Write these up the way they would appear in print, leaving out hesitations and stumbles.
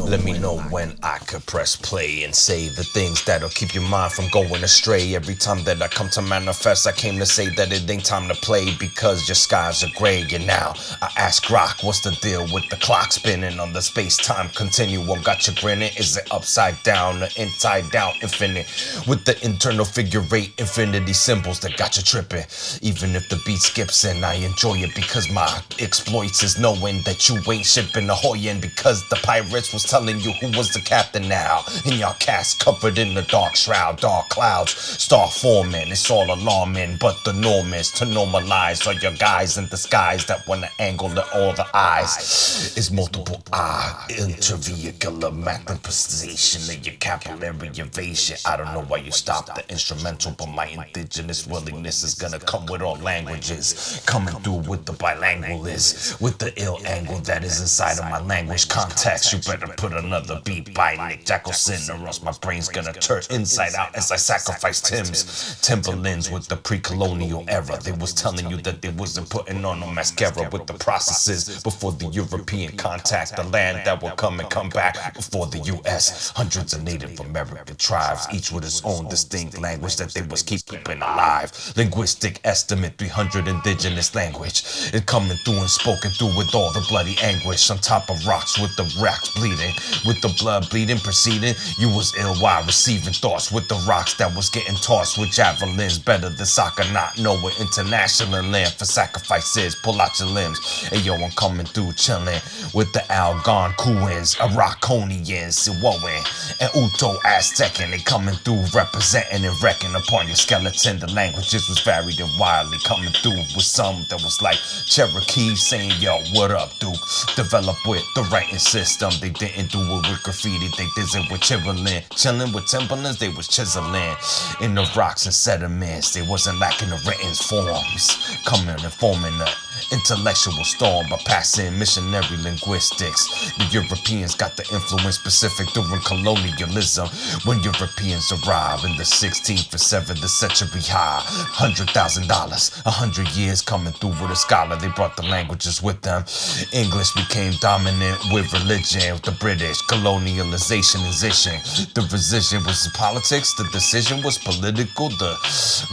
Let me know when I could press play and say the things that'll keep your mind from going astray. Every time that I come to manifest, I came to say that it ain't time to play because your skies are gray. And now I ask Rock, what's the deal with the clock spinning on the space-time continuum? Got you grinning? Is it upside down or inside out infinite? With the internal figure eight infinity symbols that got you tripping. Even if the beat skips and I enjoy it because my exploits is knowing that you ain't shipping ahoy in because the pirates was telling you who was the captain now. And y'all cast covered in the dark shroud, dark clouds start forming. It's all alarming, but the norm is to normalize all your guys in disguise that wanna angle the, all the eyes. Is multiple eye intervehicular manifestation of your capillary evasion. I don't know why you stopped the instrumental, but my indigenous willingness is gonna come with all languages. Coming through with the bilingual is with the ill angle that is inside of my language context. You better put another beat by Nick Jackelson, or else my brain's gonna turn inside out as I sacrifice Tim's Timberlands with the pre-colonial era. They was telling you that they wasn't putting on no mascara with the processes before the European contact, the land that will come and come back before the US. Hundreds of Native American tribes, each with its own distinct language that they was keeping alive. Linguistic estimate, 300 indigenous language. It coming through and spoken through with all the bloody anguish. On top of rocks with the rocks bleeding, with the blood bleeding proceeding. You was ill while receiving thoughts with the rocks that was getting tossed with javelins. Better than soccer, not know what international land for sacrifices. Pull out your limbs. Hey yo, I'm coming through chilling with the Algonquins, Araucanians, Siwoan, and Uto Aztecan. They coming through representing and wrecking upon your skeleton. The languages was varied and wildly coming through with some that was like Cherokee saying, yo, what up, Duke? Develop with the writing system. They didn't do it with graffiti, they did it with chiseling. Chilling with Timberlands, they was chiseling in the rocks and sediments. They wasn't lacking the written forms. Coming and forming the intellectual storm by passing missionary linguistics. The Europeans got the influence specific during colonialism. When Europeans arrived in the 16th and 7th century high, $100,000, 100 years coming through with a scholar. They brought the languages with them. English became dominant with religion. With the British colonialization position. The decision was politics. The decision was political. The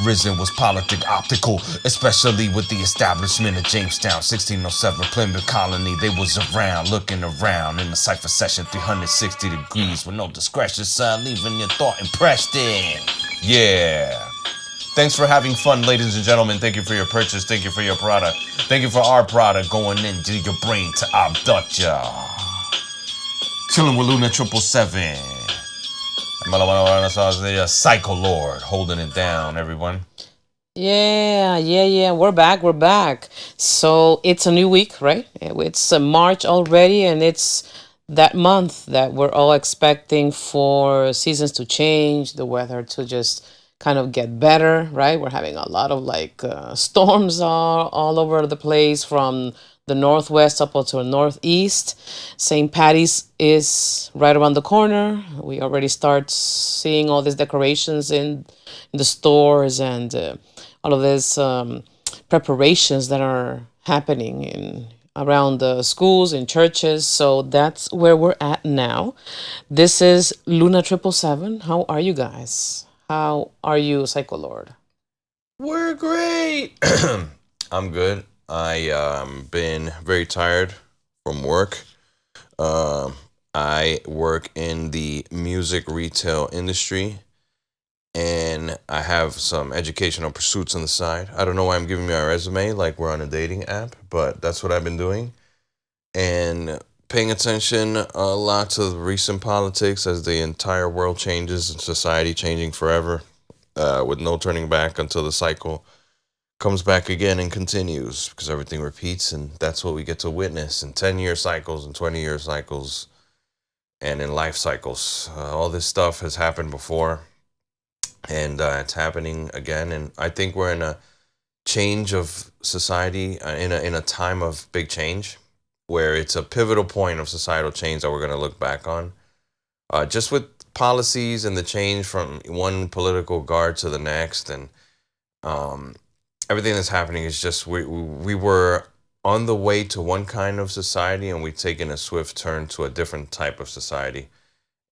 reason was politic optical, especially with the establishment of Jamestown, 1607 Plymouth colony. They was around, looking around in the cipher session, 360 degrees with no discretion, son, leaving your thought impressed in. Yeah. Thanks for having fun, ladies and gentlemen. Thank you for your purchase. Thank you for your product. Thank you for our product going into your brain to abduct ya. Chilling with Luna 777. The Psycho Lord holding it down, everyone. Yeah. We're back. We're back. So it's a new week, right? It's March already, and it's that month that we're all expecting for seasons to change, the weather to just kind of get better, right? We're having a lot of like storms all over the place from the northwest up to the northeast. St. Patty's is right around the corner. We already start seeing all these decorations in the stores and all of these preparations that are happening in around the schools and churches. So that's where we're at now. This is Luna 777. How are you guys? How are you, Psycho Lord? We're great. I'm good. I been very tired from work. I work in the music retail industry, and I have some educational pursuits on the side. I don't know why I'm giving my resume like we're on a dating app, but that's what I've been doing. And paying attention a lot to the recent politics as the entire world changes and society changing forever, with no turning back until the cycle comes back again and continues, because everything repeats, and that's what we get to witness in 10-year cycles and 20-year cycles and in life cycles. All this stuff has happened before, and it's happening again, and I think we're in a change of society in a time of big change, where it's a pivotal point of societal change that we're going to look back on. Just with policies and the change from one political guard to the next, and um, everything that's happening is just we were on the way to one kind of society, and we've taken a swift turn to a different type of society.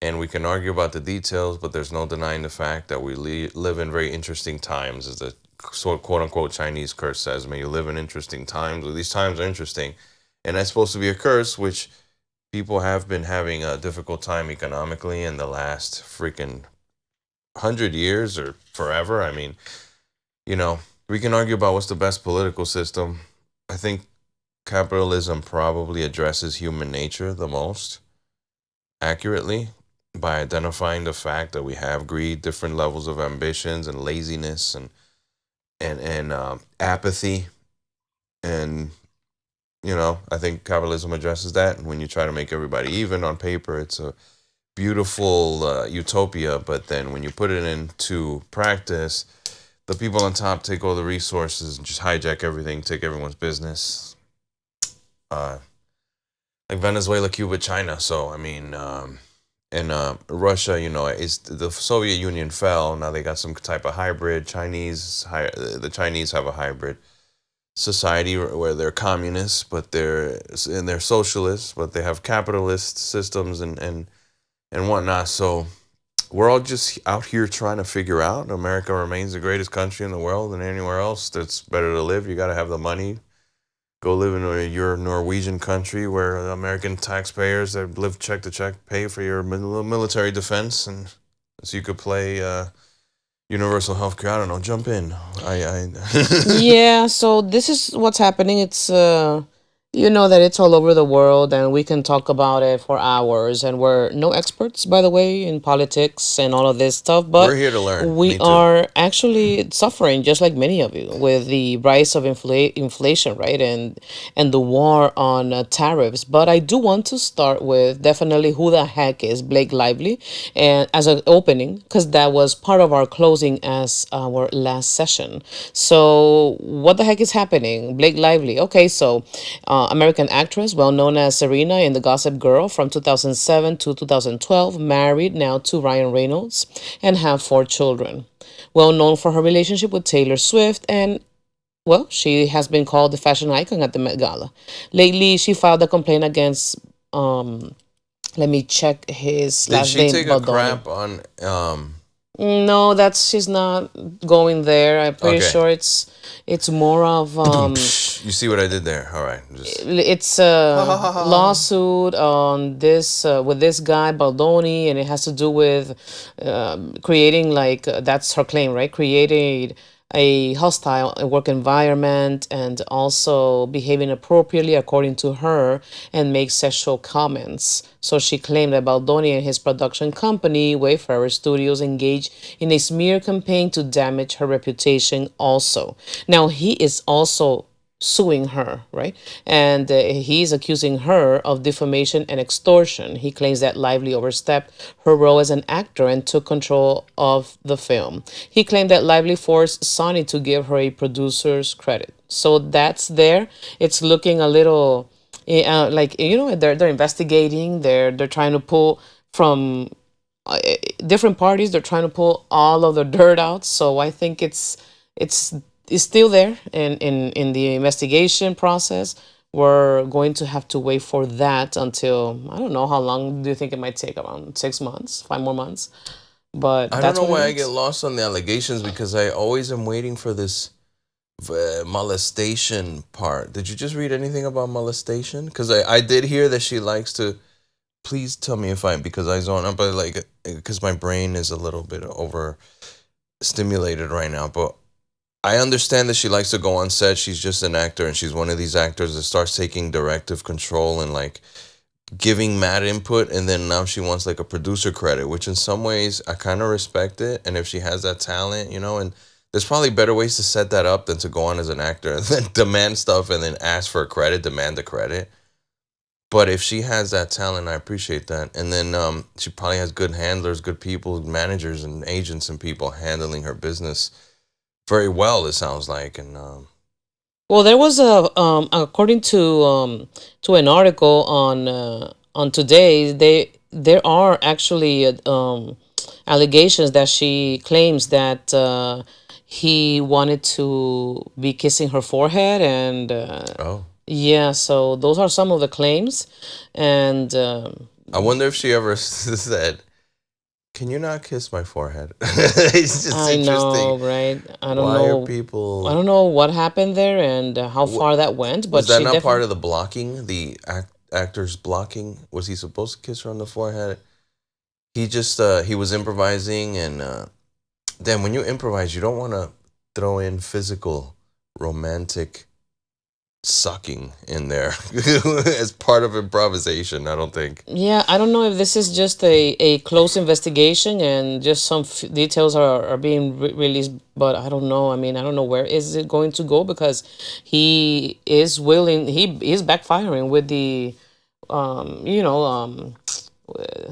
And we can argue about the details, but there's no denying the fact that we live in very interesting times, as the sort of quote unquote Chinese curse says. May you live in interesting times. Well, these times are interesting, and that's supposed to be a curse, which people have been having a difficult time economically in the last freaking 100 years or forever. I mean, we can argue about what's the best political system. I think capitalism probably addresses human nature the most accurately by identifying the fact that we have greed, different levels of ambitions, and laziness, and apathy. And I think capitalism addresses that. And when you try to make everybody even on paper, it's a beautiful utopia. But then when you put it into practice, the people on top take all the resources and just hijack everything, take everyone's business. Uh, like Venezuela, Cuba, China. So I mean, and Russia, is the Soviet Union fell. Now they got some type of hybrid Chinese. The Chinese have a hybrid society where they're communists, but they're socialists, but they have capitalist systems and whatnot. So we're all just out here trying to figure out. America remains the greatest country in the world, and anywhere else that's better to live, you got to have the money. Go live in your Norwegian country where American taxpayers that live check to check pay for your military defense, and so you could play universal health care. I don't know. Jump in. I Yeah, so this is what's happening. It's you know that it's all over the world and we can talk about it for hours, and we're no experts, by the way, in politics and all of this stuff, We're but here to learn. we Me too. are actually suffering just like many of you with the rise of inflation, right? And the war on tariffs. But I do want to start with definitely who the heck is Blake Lively, and as an opening, because that was part of our closing as our last session. So what the heck is happening? Blake Lively. Okay, so American actress, well known as Serena in The Gossip Girl from 2007 to 2012, married now to Ryan Reynolds and have four children. Well known for her relationship with Taylor Swift, and well, she has been called the fashion icon at the Met Gala. Lately, she filed a complaint against, let me check his Did last she name, take a Baldoni. crap on No, that's she's not going there. I'm pretty Okay. sure it's more of You see what I did there? All right. Just it's ha ha a ha ha ha. lawsuit on this with this guy Baldoni, and it has to do with creating like that's her claim, right? Creating a hostile work environment and also behaving appropriately according to her, and make sexual comments. So she claimed that Baldoni and his production company, Wayfarer Studios, engaged in a smear campaign to damage her reputation also. Now he is also suing her, right? And he's accusing her of defamation and extortion. He claims that Lively overstepped her role as an actor and took control of the film. He claimed that Lively forced Sony to give her a producer's credit. So that's there. It's looking a little like they're investigating. They're trying to pull from different parties. They're trying to pull all of the dirt out. So I think it's it's still there in the investigation process. We're going to have to wait for that until I don't know how long do you think it might take? Around 6 months, 5 more months. But I don't that's know what it why I get is. lost on the allegations, because I always am waiting for this molestation part. Did you just read anything about molestation? Because I did hear that she likes to. Please tell me if I, because I zone out, but like, because my brain is a little bit overstimulated right now. But I understand that she likes to go on set. She's just an actor, and she's one of these actors that starts taking directive control and like giving mad input, and then now she wants like a producer credit, which in some ways I kind of respect it. And if she has that talent, and there's probably better ways to set that up than to go on as an actor and then demand stuff and then ask for a credit, demand the credit. But if she has that talent, I appreciate that. And then she probably has good handlers, good people, managers and agents and people handling her business. very well. It sounds like, and Well, there was a according to an article on Today, there are actually allegations that she claims that he wanted to be kissing her forehead, and oh, yeah, so those are some of the claims, and I wonder if she ever said, "Can you not kiss my forehead?" It's just I interesting. know, right? Why are people? I don't know what happened there and how What far that went, was but that she not part definitely. of the blocking? The actor's blocking? Was he supposed to kiss her on the forehead? He just he was improvising, and then when you improvise, you don't want to throw in physical, romantic sucking in there as part of improvisation. I don't think. Yeah, I don't know if this is just a close investigation and just some details are being released, but I don't know. I mean, I don't know where is it going to go because he is willing, he is backfiring with the, you know,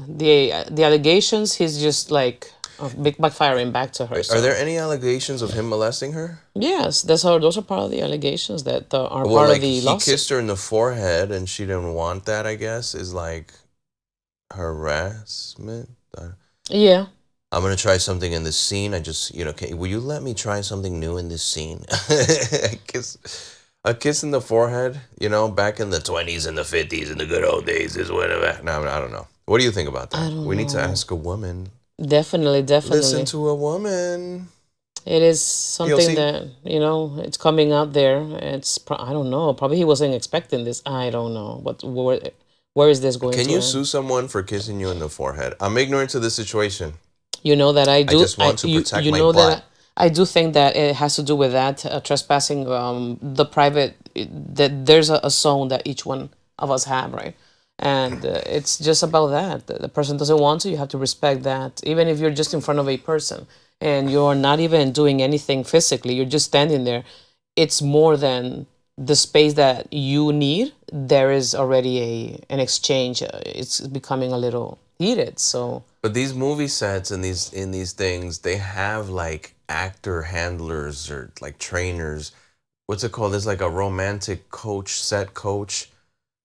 the allegations. He's just like big backfiring back to her. Are there So any allegations of him molesting her? yes, that's how those are part of the allegations that are Well, part of like the he lawsuit. kissed her in the forehead and she didn't want that, I guess, is like harassment. Yeah. I'm gonna try something in this scene. I just, will you let me try something new in this scene? A kiss in the forehead, back in the 20s and the 50s in the good old days is whatever. No, I don't know. What do you think about I that? don't We need to know. ask a woman. Definitely, Listen definitely. to a woman. It is something POC. that, it's coming out there. I don't know. Probably he wasn't expecting this. I don't know. But where is this going Can to you end? sue someone for kissing you in the forehead? I'm ignorant to the situation. You know that I I do. just want to protect You my know butt. that I do think that it has to do with that trespassing the private that there's a zone that each one of us have, right? And it's just about that. The person doesn't want to. You have to respect that, even if you're just in front of a person and you're not even doing anything physically. You're just standing there. It's more than the space that you need. There is already an exchange. It's becoming a little heated. So. But these movie sets and these things, they have like actor handlers or like trainers. What's it called? There's like a romantic coach, set coach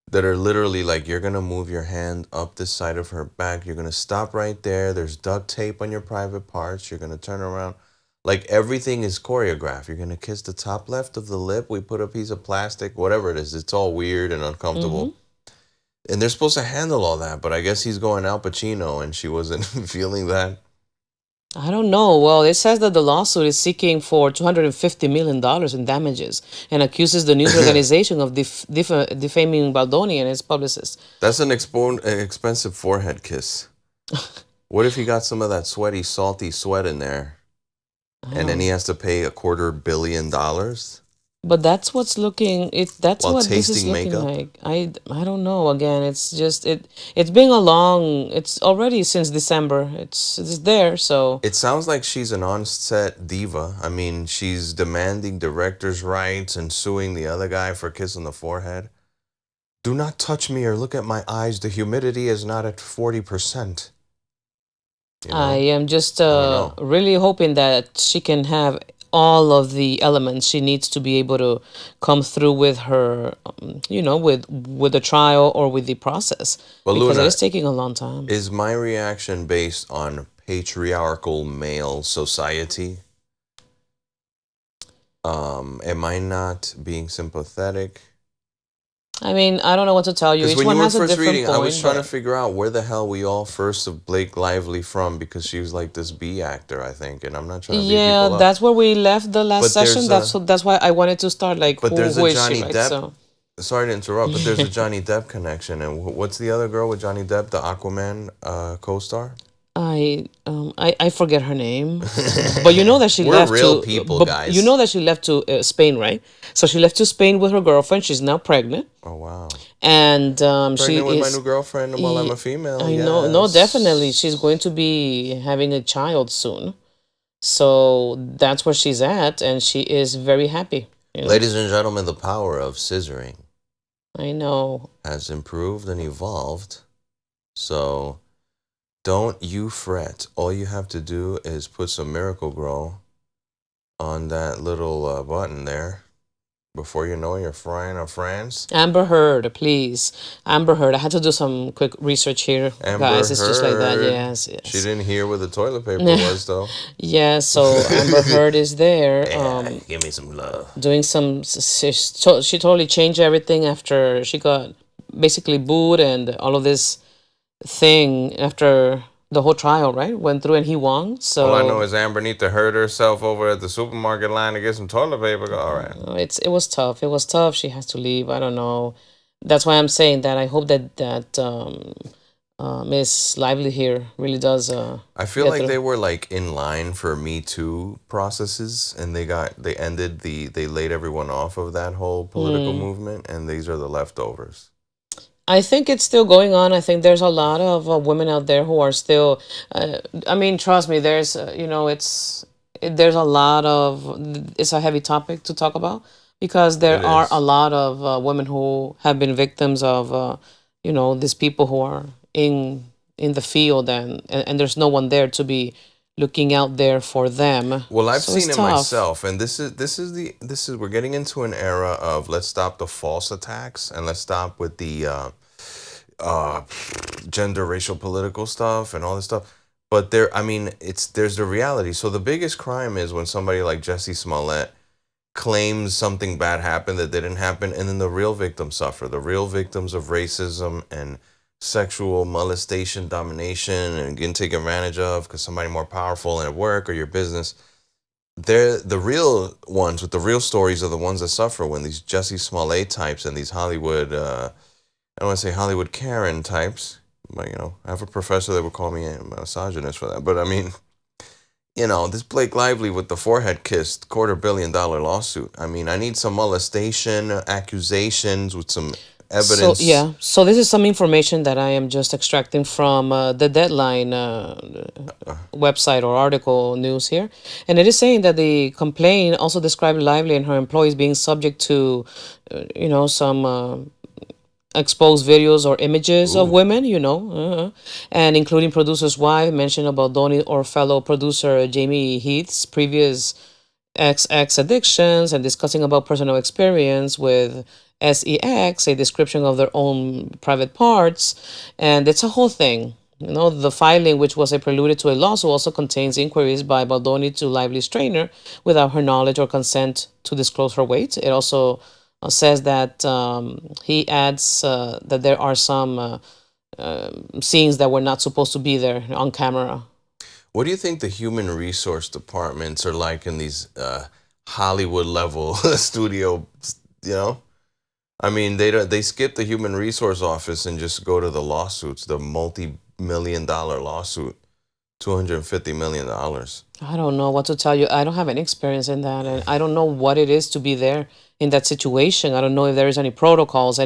that are literally like, you're gonna move your hand up this side of her back. You're gonna stop right there. There's duct tape on your private parts. You're gonna turn around. Like everything is choreographed. You're gonna kiss the top left of the lip. We put a piece of plastic, whatever it is. It's all weird and Mm-hmm. uncomfortable. And they're supposed to handle all that, but I guess he's going Al Pacino and she wasn't feeling that. I don't know. Well, it says that the lawsuit is seeking for $250 million in damages and accuses the news organization of defaming Baldoni and his publicist. That's an expensive forehead kiss. What if he got some of that sweaty, salty sweat in there and then he Oh. has to pay $250 million But that's what's looking it that's while what this is tasting looking makeup? like. I don't know. Again, it's just it's been a long it's already since December. It's there, so It sounds like she's an on-set diva. I mean, she's demanding director's rights and suing the other guy for kissing the forehead. Do not touch me or look at my eyes. The humidity is not at 40%. You I know? am just I don't know. really hoping that she can have all of the elements she needs to be able to come through with her, with the trial or with the process But because it is Luna, taking a long time. is my reaction based on patriarchal male society? Am I not being sympathetic? I mean, I don't know what to tell you. Because Each when you one were has a first different reading, I was point, trying to but figure out where the hell we all first of Blake Lively from because she was like this B actor, I think, and I'm not trying to beat yeah, people up. that's where we left the last But session. there's a That's why I wanted to start like but there's who a is she, Johnny right? Depp. So Sorry to interrupt, but there's a Johnny Depp connection, and what's the other girl with Johnny Depp, the Aquaman co-star? I forget her name, but you know that she We're left real to people, but you guys. know that she left to Spain, right? So she left to Spain with her girlfriend. She's now pregnant, Oh wow. and she Pregnant with my is. new girlfriend while I'm a female. I know, no, definitely, she's Yes. going to be having a child soon. So that's where she's at, and she is very happy. Ladies and gentlemen, the power of scissoring I know. has improved and evolved. So don't you fret. All you have to do is put some Miracle Grow on that little button there. Before you know it, you're frying up France. Amber Heard, please. Amber Heard. I had to do some quick research here, Amber guys. It's just like that. Heard. Yes, She yes. didn't hear where the toilet paper was, though. Yeah, so Amber Heard is there. Yeah, give me some love. Doing some she totally changed everything after she got basically booed and all of this thing after the whole trial, right, went through and he won. All I know So is Amber need to hurt herself over at the supermarket line to get some toilet paper. All right. it was tough. It was tough. She has to leave. I don't know. That's why I'm saying that I hope that Miss Lively here really does I feel get like they through. were like in line for Me Too processes, and they laid everyone off of that whole political movement, and these are the leftovers. I think it's still going on. I think there's a lot of women out there who are still. I mean, trust me. There's a lot of. It's a heavy topic to talk about because It there are a is. lot of women who have been victims of, these people who are in the field and there's no one there to be looking out there for them. Well, I've So it's seen it tough. myself, and this is we're getting into an era of let's stop the false attacks and let's stop with the uh, gender, racial, political stuff and all this stuff. But I mean, there's the reality. So the biggest crime is when somebody like Jesse Smollett claims something bad happened that didn't happen, and then the real victims suffer. The real victims of racism and sexual molestation, domination, and getting taken advantage of because somebody more powerful at work or your business. They're the real ones with the real stories are the ones that suffer when these Jesse Smollett types and these Hollywood, I don't want to say Hollywood Karen types, but I have a professor that would call me a misogynist for that. But I mean, this Blake Lively with the forehead kissed $250 million lawsuit. I mean, I need some molestation accusations with some So evidence. yeah, so this is some information that I am just extracting from the Deadline website or article news here, and it is saying that the complaint also described Lively and her employees being subject to, some exposed videos or images of Ooh. women, and including producer's wife, mentioned about Donnie or fellow producer Jamie Heath's previous XX addictions and discussing about personal experience with sex, a description of their own private parts, and it's a whole thing. The filing, which was a prelude to a lawsuit, also contains inquiries by Baldoni to Lively's trainer without her knowledge or consent to disclose her weight. It also says that he adds that there are some scenes that were not supposed to be there on camera. What do you think the human resource departments are like in these Hollywood level studio? You know, I mean, they skip the human resource office and just go to the lawsuits, the multi-million-dollar lawsuit, $250 million. I don't know what to tell you. I don't have any experience in that, and I don't know what it is to be there in that situation. I don't know if there is any protocols.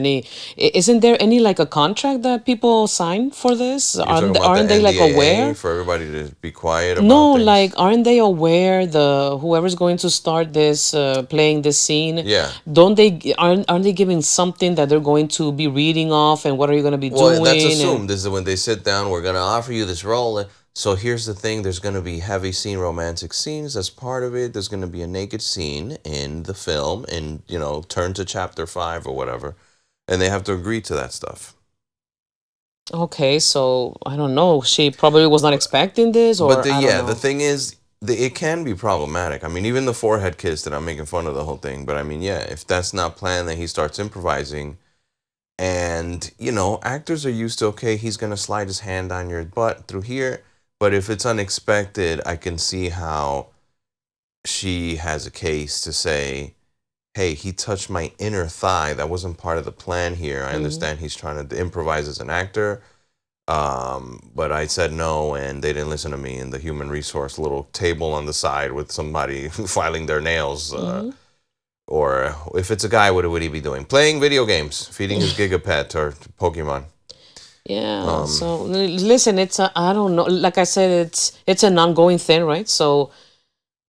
Isn't there any like a contract that people sign for this? You're talking about the Aren't they like NDAA aware? for everybody to be quiet about No, like things. aren't they aware the whoever's going to start this playing this scene? Yeah. Aren't they giving something that they're going to be reading off and what are you going to be Well, that's doing and assumed. This is when they sit down. We're gonna offer you this role. So here's the thing: there's gonna be heavy scene, romantic scenes. That's part of it. There's gonna be a naked scene in the film, and turn to chapter 5 or whatever, and they have to agree to that stuff. okay, so I don't know. She probably was not expecting this But or I don't the know. thing is, it can be problematic. I mean, even the forehead kiss that I'm making fun of the whole thing. But I mean, yeah, if that's not planned, then he starts improvising. And, actors are used to, okay, he's going to slide his hand on your butt through here. But if it's unexpected, I can see how she has a case to say, hey, he touched my inner thigh. That wasn't part of the plan here. I Hmm. understand he's trying to improvise as an actor. But I said no, and they didn't listen to me. And the human resource little table on the side with somebody filing their nails. Hmm. Or if it's a guy, what would he be doing? Playing video games, feeding his Gigapet or Pokemon. Yeah. Um, So listen, I don't know. Like I said, it's an ongoing thing, right? So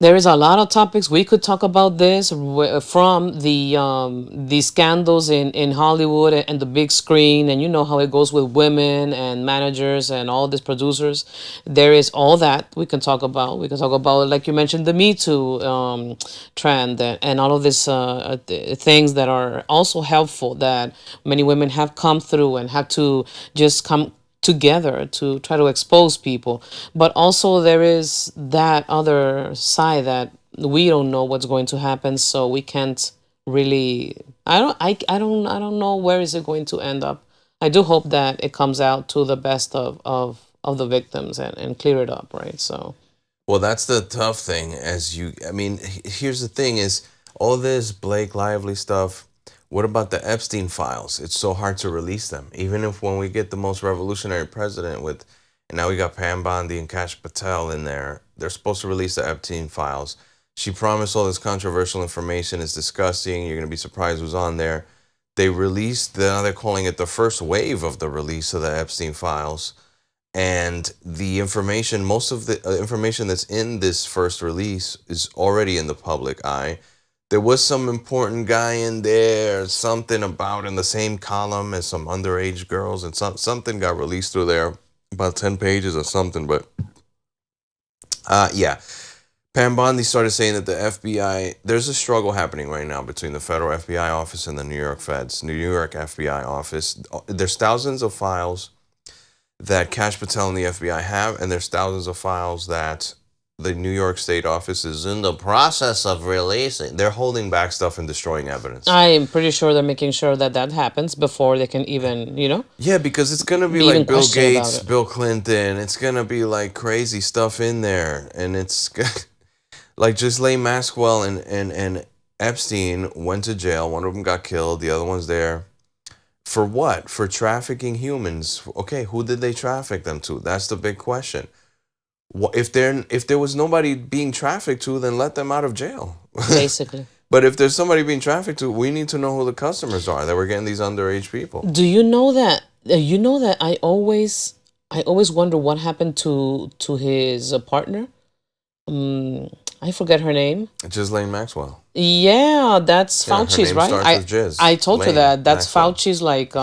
There is a lot of topics we could talk about this from the scandals in Hollywood and the big screen, and you know how it goes with women and managers and all these producers. There is all that we can talk about. We can talk about, like you mentioned, the Me Too trend and all of these things that are also helpful that many women have come through and have to just come together to try to expose people. But also there is that other side that we don't know what's going to happen, so we can't really. I don't know where is it going to end up. I do hope that it comes out to the best of the victims and clear it up, right? So Well, that's the tough thing. I mean, here's the thing: is all this Blake Lively stuff. What about the Epstein files? It's so hard to release them, even if when we get the most revolutionary president with, and now we got Pam Bondi and Kash Patel in there. They're supposed to release the Epstein files. She promised all this controversial information. It's disgusting. You're gonna be surprised who's on there. They released. Now they're calling it the first wave of the release of the Epstein files, and the information, most of the information that's in this first release is already in the public eye. There was some important guy in there, something about in the same column as some underage girls, and something got released through there, about 10 pages or something. But yeah, Pam Bondi started saying that the FBI, there's a struggle happening right now between the federal FBI office and the New York Feds, New York FBI office. There's thousands of files that Kash Patel and the FBI have, and there's thousands of files that the New York State office is in the process of releasing. They're holding back stuff and destroying evidence. I'm pretty sure they're making sure that that happens before they can even, Yeah, because it's gonna be be even like Bill questioned about Gates, it. Bill Clinton. It's gonna be like crazy stuff in there, and it's like Ghislaine Maxwell and Epstein went to jail. One of them got killed. The other one's there. For what? For trafficking humans. Okay, who did they traffic them to? That's the big question. If there was nobody being trafficked to, then let them out of jail. Basically. But if there's somebody being trafficked to, we need to know who the customers are that we're getting these underage people. Do you know that? You know that I always wonder what happened to his partner. I forget her name. Ghislaine Maxwell. Yeah, that's Yeah, her Fauci's, name right? starts I with Jizz. I told you Lane that. That's Maxwell. Fauci's like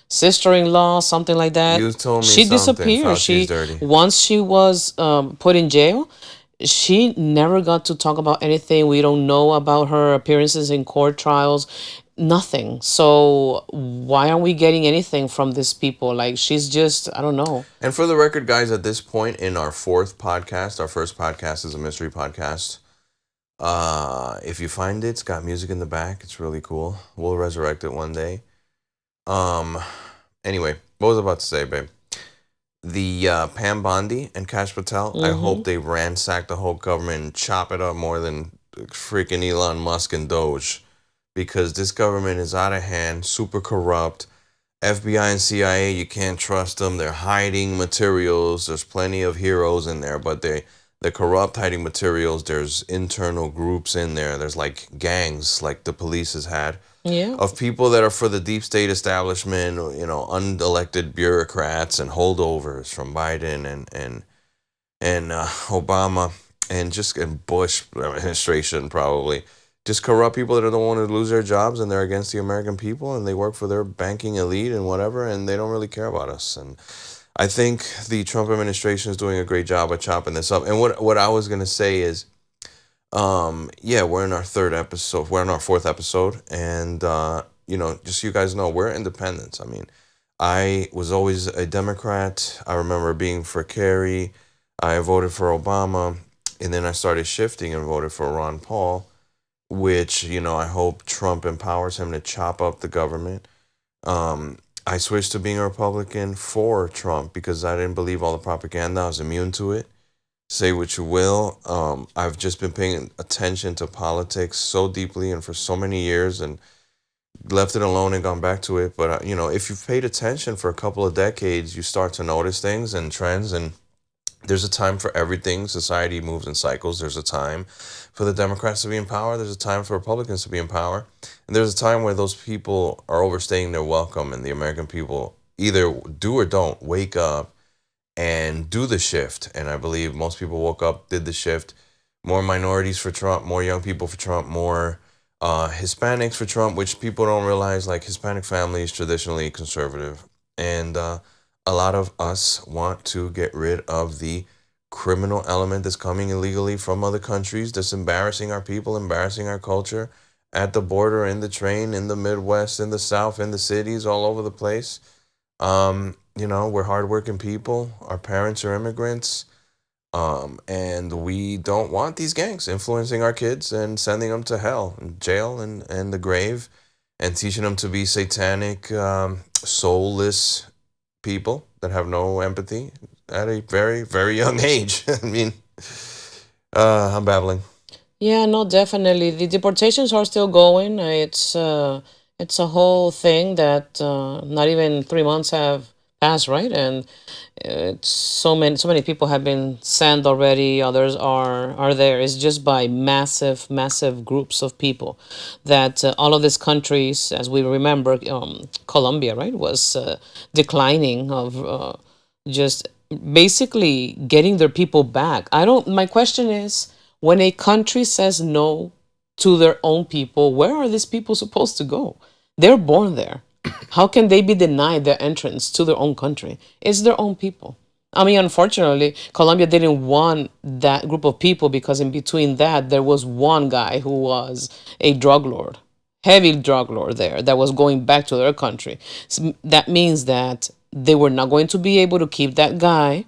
sister-in-law, something like that. You told me She something. disappeared. Fauci's She dirty. Once she was put in jail, she never got to talk about anything. We don't know about her appearances in court trials, nothing. So why aren't we getting anything from these people? Like she's just, I don't know. And for the record, guys, at this point in our fourth podcast, our first podcast is a mystery podcast. If you find it, it's got music in the back. It's really cool. We'll resurrect it one day. Um, anyway, what was I about to say, babe? The Pam Bondi and Kash Patel, I Mm-hmm. hope they ransack the whole government and chop it up more than freaking Elon Musk and Doge. Because this government is out of hand, super corrupt. FBI and CIA, you can't trust them. They're hiding materials. There's plenty of heroes in there, but they're corrupt, hiding materials. There's internal groups in there. There's like gangs, like the police has had, Yeah. of people that are for the deep state establishment, unelected bureaucrats and holdovers from Biden and Obama and Bush administration probably. Just corrupt people that don't want to lose their jobs and they're against the American people and they work for their banking elite and whatever and they don't really care about us. And I think the Trump administration is doing a great job of chopping this up. And what I was gonna say is, yeah, we're in our third episode. We're in our fourth episode, and just so you guys know, we're independents. I mean, I was always a Democrat. I remember being for Kerry. I voted for Obama, and then I started shifting and voted for Ron Paul, which I hope Trump empowers him to chop up the government. I switched to being a Republican for Trump because I didn't believe all the propaganda. I was immune to it. Say what you will. I've just been paying attention to politics so deeply and for so many years and left it alone and gone back to it. But, if you've paid attention for a couple of decades, you start to notice things and trends. And there's a time for everything. Society moves in cycles. There's a time for the Democrats to be in power. There's a time for Republicans to be in power. And there's a time where those people are overstaying their welcome and the American people either do or don't wake up and do the shift. And I believe most people woke up, did the shift. more minorities for Trump, more young people for Trump, more Hispanics for Trump, which people don't realize. Like Hispanic families traditionally conservative, and a lot of us want to get rid of the criminal element that's coming illegally from other countries, that's embarrassing our people, embarrassing our culture at the border, in the train, in the Midwest, in the South, in the cities, all over the place. We're hardworking people. Our parents are immigrants. And we don't want these gangs influencing our kids and sending them to hell, and jail, and the grave, and teaching them to be satanic, soulless people that have no empathy at a very, very young age. I mean, I'm babbling. Yeah, no, definitely. The deportations are still going. It's a whole thing that not even 3 months have passed, right? And it's so many people have been sent already. Others are there. It's just by massive, massive groups of people that all of these countries, as we remember, Colombia, right, was declining of just basically getting their people back. I don't. My question is, when a country says no to their own people, where are these people supposed to go? They're born there. How can they be denied their entrance to their own country? It's their own people. I mean, unfortunately, Colombia didn't want that group of people because in between that, there was one guy who was a drug lord, heavy drug lord there that was going back to their country. So that means that they were not going to be able to keep that guy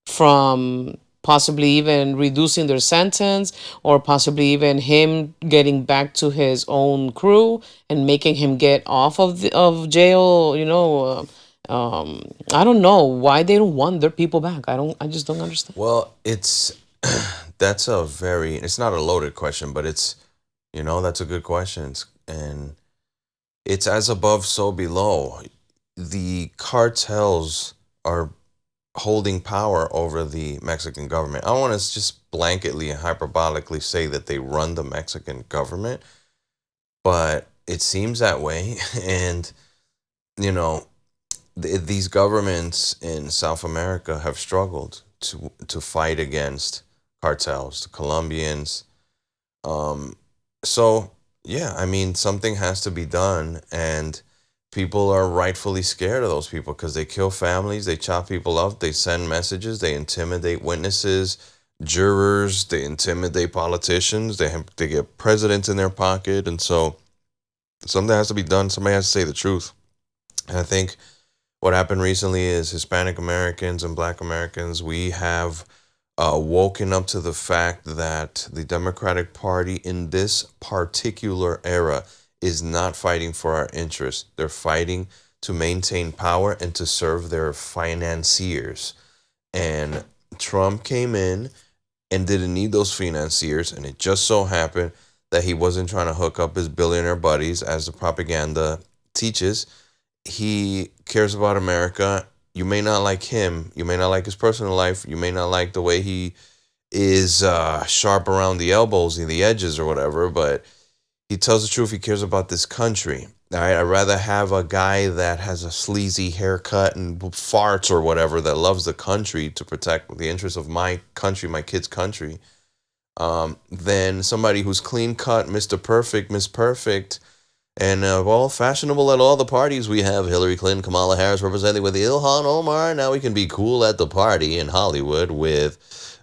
from possibly even reducing their sentence or possibly even him getting back to his own crew and making him get off of jail, I don't know why they don't want their people back. I just don't understand. Well, it's that's a very, it's not a loaded question, but that's a good question. And it's as above, so below. The cartels are holding power over the Mexican government. I don't want to just blanketly and hyperbolically say that they run the Mexican government, but it seems that way. And, you know, these governments in South America have struggled to fight against cartels, the Colombians. Um, so, yeah, I mean, something has to be done. And people are rightfully scared of those people because they kill families, they chop people up, they send messages, they intimidate witnesses, jurors, they intimidate politicians, they get presidents in their pocket, and so something has to be done. Somebody has to say the truth. And I think what happened recently is Hispanic Americans and Black Americans, we have woken up to the fact that the Democratic Party in this particular era is not fighting for our interests. They're fighting to maintain power and to serve their financiers. And Trump came in and didn't need those financiers. And it just so happened that he wasn't trying to hook up his billionaire buddies, as the propaganda teaches. He cares about America. You may not like him. You may not like his personal life. You may not like the way he is sharp around the elbows and the edges or whatever, but he tells the truth. He cares about this country. All right, I'd rather have a guy that has a sleazy haircut and farts or whatever that loves the country to protect the interests of my country, my kid's country, than somebody who's clean cut, Mr. Perfect, Miss Perfect, and well, fashionable at all the parties. We have Hillary Clinton, Kamala Harris representing with Ilhan Omar. Now we can be cool at the party in Hollywood with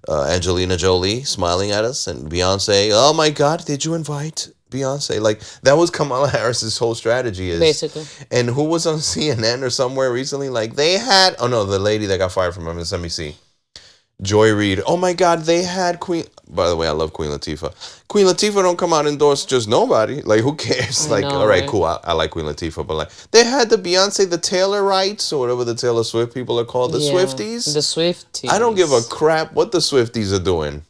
Angelina Jolie smiling at us and Beyonce. Oh my God, did you invite Beyonce? Like that was Kamala Harris's whole strategy is. Basically. And who was on CNN or somewhere recently? Like they had, oh no, the lady that got fired from MSNBC. Joy Reid. Oh my God, they had Queen. By the way, I love Queen Latifah. Queen Latifah don't come out and endorse just nobody. Like, who cares? I Like, know, all right, right? cool. I like Queen Latifah, but like, they had the Beyonce, the Taylor rights, or whatever the Taylor Swift people are called, the Yeah, Swifties. the I don't give a Swifties. crap what the Swifties are doing.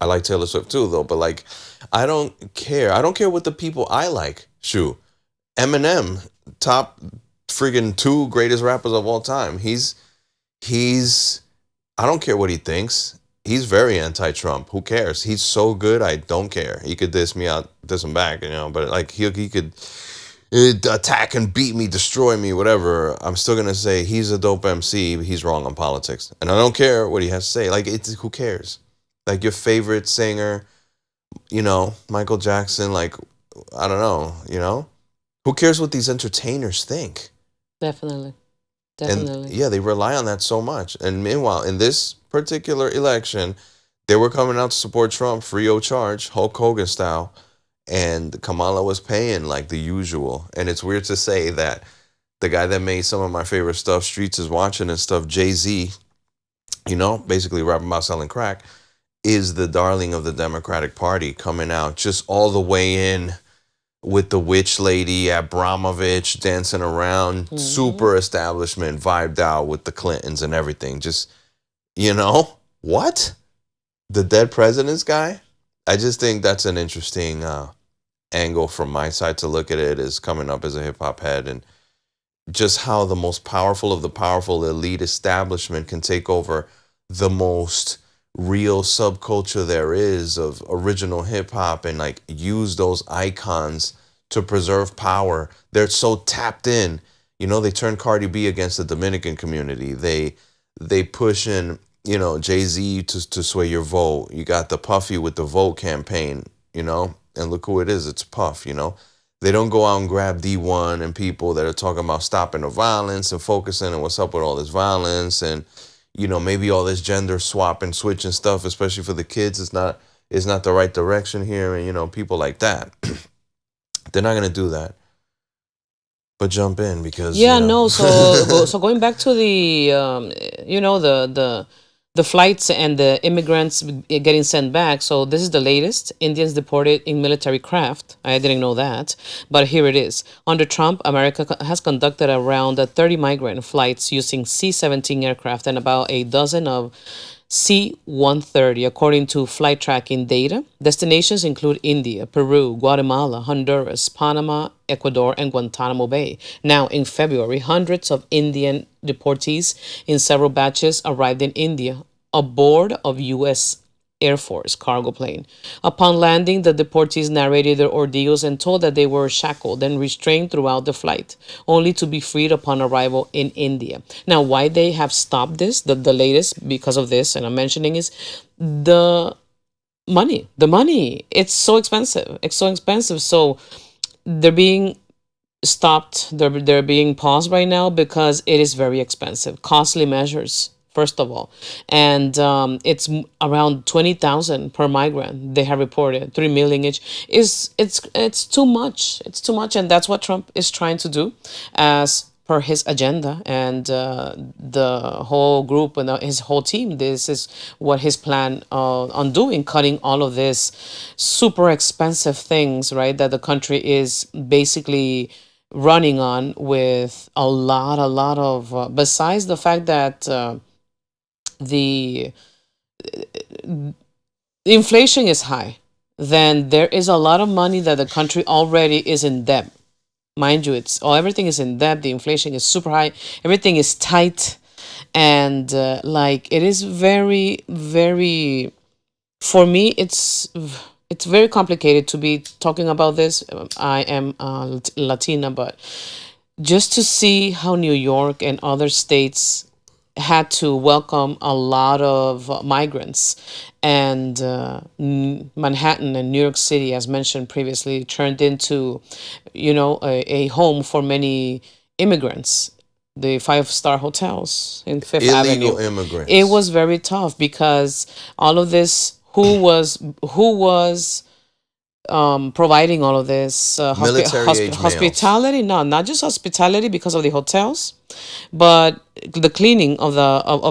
I like Taylor Swift too, though, but like, I don't care. I don't care what the people I like. Shoo. Eminem, top friggin' two greatest rappers of all time. He's I don't care what he thinks. He's very anti-Trump. Who cares? He's so good. I don't care. He could diss me out, diss him back, But like he could attack and beat me, destroy me, whatever. I'm still gonna say he's a dope MC. But he's wrong on politics, and I don't care what he has to say. Like it's who cares? Like your favorite singer, Michael Jackson, like, I don't know. Who cares what these entertainers think? Definitely. And Definitely. yeah, they rely on that so much. And meanwhile, in this particular election, they were coming out to support Trump free of charge, Hulk Hogan style. And Kamala was paying like the usual. And it's weird to say that the guy that made some of my favorite stuff, Streets is Watching and stuff, Jay-Z, basically rapping about selling crack, is the darling of the Democratic Party coming out just all the way in with the witch lady Abramovich dancing around, Hmm. super establishment, vibed out with the Clintons and everything. Just, what? The dead president's guy? I just think that's an interesting angle from my side to look at it, is coming up as a hip hop head, and just how the most powerful of the powerful elite establishment can take over the most real subculture there is of original hip hop, and like use those icons to preserve power. They're so tapped in. They turned Cardi B against the Dominican community. They push in, Jay-Z to sway your vote. You got the Puffy with the vote campaign, and look who it is. It's Puff. They don't go out and grab D1 and people that are talking about stopping the violence and focusing on what's up with all this violence, and maybe all this gender swap and switch and stuff, especially for the kids, is not the right direction here, and people like that. They're not gonna do that, but jump in because Yeah, no. So going back to the the flights and the immigrants getting sent back. So this is the latest. Indians deported in military craft. I didn't know that, but here it is. Under Trump, America has conducted around 30 migrant flights using C-17 aircraft and about a dozen of C-130, according to flight tracking data. Destinations include India, Peru, Guatemala, Honduras, Panama, Ecuador, and Guantanamo Bay. Now, in February, hundreds of Indian deportees in several batches arrived in India aboard of U.S. Air Force cargo plane. Upon landing, the deportees narrated their ordeals and told that they were shackled and restrained throughout the flight, only to be freed upon arrival in India. Now, why they have stopped this, the latest, because of this, and I'm mentioning, is the money. The money. It's so expensive. It's so expensive. So they're being stopped. They're being paused right now because it is very expensive, costly measures. First of all, and it's around 20,000 per migrant. They have reported 3 million each. Is it's too much. It's too much, and that's what Trump is trying to do, as per his agenda and the whole group and his whole team. This is what his plan on doing, cutting all of this super expensive things, right? That the country is basically running on with a lot of. Besides the fact that the inflation is high, then there is a lot of money that the country already is in debt. Mind you, it's all everything is in debt. The inflation is super high. Everything is tight, and like it is very, very. For me, it's very complicated to be talking about this. I am Latina, but just to see how New York and other states had to welcome a lot of migrants, and Manhattan and New York City, as mentioned previously, turned into, a home for many immigrants. The five-star hotels in Fifth illegal Avenue. It immigrants, was very tough because all of this. Who was providing all of this military age males. hospitality? No, not just hospitality because of the hotels, but the cleaning of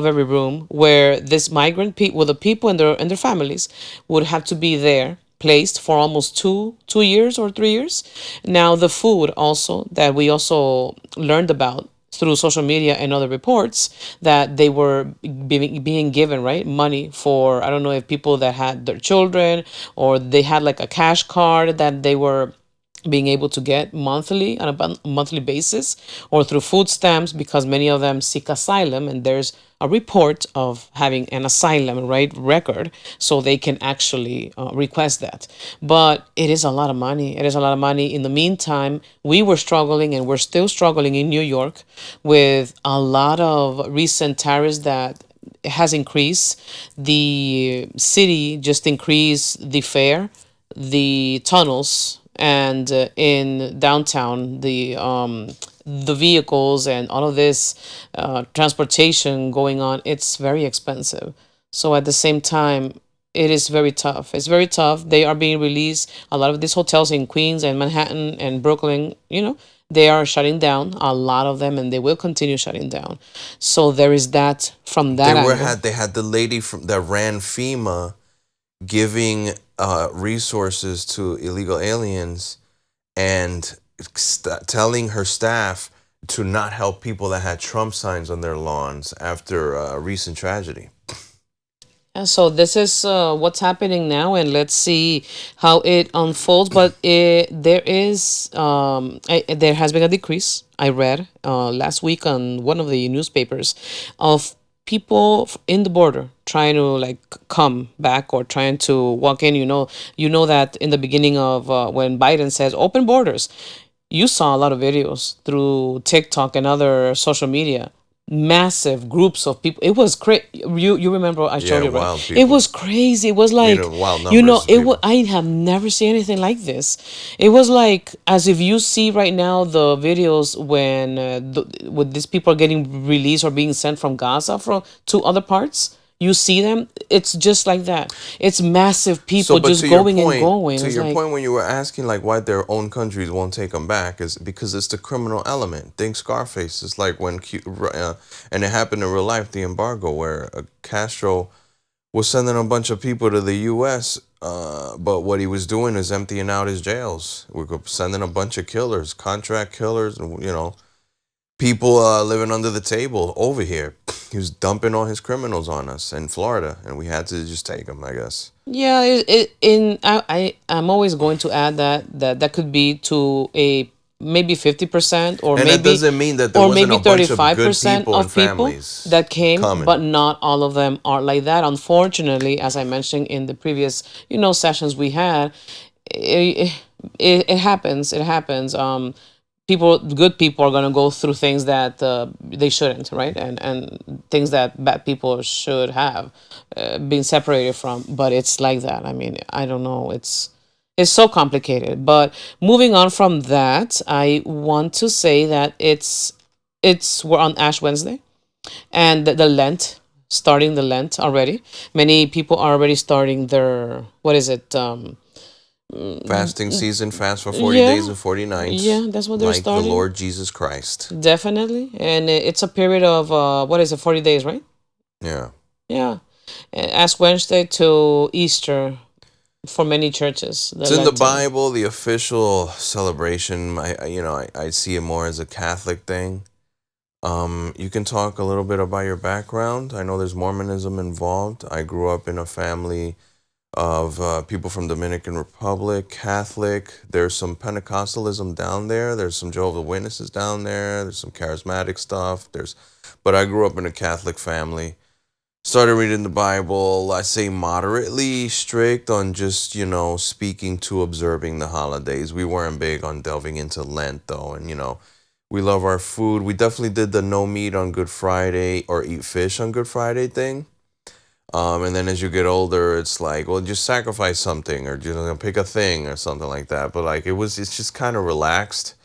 every room where this migrant people, well, the people and their families would have to be there placed for almost 2 years or 3 years. Now the food also that we also learned about through social media and other reports, that they were being given, right, money for, I don't know if people that had their children, or they had like a cash card that they were being able to get monthly on a monthly basis, or through food stamps, because many of them seek asylum and there's a report of having an asylum, right, record, so they can actually request that. But it is a lot of money. It is a lot of money. In the meantime, we were struggling, and we're still struggling in New York with a lot of recent tariffs that has increased. The city just increased the fare, the tunnels, and in downtown the vehicles and all of this transportation going on. It's very expensive. So at the same time, it is very tough. It's very tough. They are being released. A lot of these hotels in Queens and Manhattan and Brooklyn, they are shutting down, a lot of them, and they will continue shutting down. So there is that from that angle. They had the lady from that ran FEMA giving resources to illegal aliens and telling her staff to not help people that had Trump signs on their lawns after a recent tragedy. And so this is what's happening now, and let's see how it unfolds. But there has been a decrease. I read last week on one of the newspapers of people in the border trying to like come back or trying to walk in. You know that in the beginning of when Biden says open borders, you saw a lot of videos through TikTok and other social media. Massive groups of people. It was crazy. You remember I Yeah, showed you, right? wild It people. was crazy. It was I mean, like, wild numbers of it was. people. I have never seen anything like this. It was like as if you see right now the videos when when these people are getting released or being sent from Gaza from to other parts. You see them. It's just like that. It's massive So, people but just going and going. It's like, when you were asking like why their own countries won't take them back, is because it's the criminal element. Think Scarface. It's like when and it happened in real life, the embargo, where Castro was sending a bunch of people to the U.S. But what he was doing is emptying out his jails. We were sending a bunch of killers, contract killers, and people living under the table over here. He was dumping all his criminals on us in Florida, and we had to just take them, I guess. yeah, I'm always going to add that could be to a maybe 50% or And that maybe doesn't mean that there or wasn't maybe a bunch of thirty-five good percent people and of people families that came, coming. but not all of them are like that. Unfortunately, as I mentioned in the previous sessions we had, it, it happens. It happens. Good people are going to go through things that they shouldn't, right? And things that bad people should have been separated from. But it's like that. I mean, I don't know. It's so complicated. But moving on from that, I want to say that we're on Ash Wednesday, and the Lent, starting the Lent already. Many people are already starting their, what is it? Fasting season, fast for 40 days Yeah, and 40 nights, yeah, that's what they're like the starting. Lord Jesus Christ. Definitely. And it's a period of what is it, 40 days, right? Yeah. Yeah. And Ash Wednesday to Easter for many churches, the It's in the Lenten. Bible, the official celebration. I see it more as a Catholic thing. You can talk a little bit about your background. I know there's Mormonism involved. I grew up in a family of people from Dominican Republic, Catholic. There's some Pentecostalism down there. There's some Jehovah's Witnesses down there. There's some charismatic stuff. But I grew up in a Catholic family. Started reading the Bible. I say moderately strict on just, speaking to observing the holidays. We weren't big on delving into Lent though. And, we love our food. We definitely did the no meat on Good Friday or eat fish on Good Friday thing. And then as you get older, it's like, well, just sacrifice something or pick a thing or something like that. But like it's just kind of relaxed.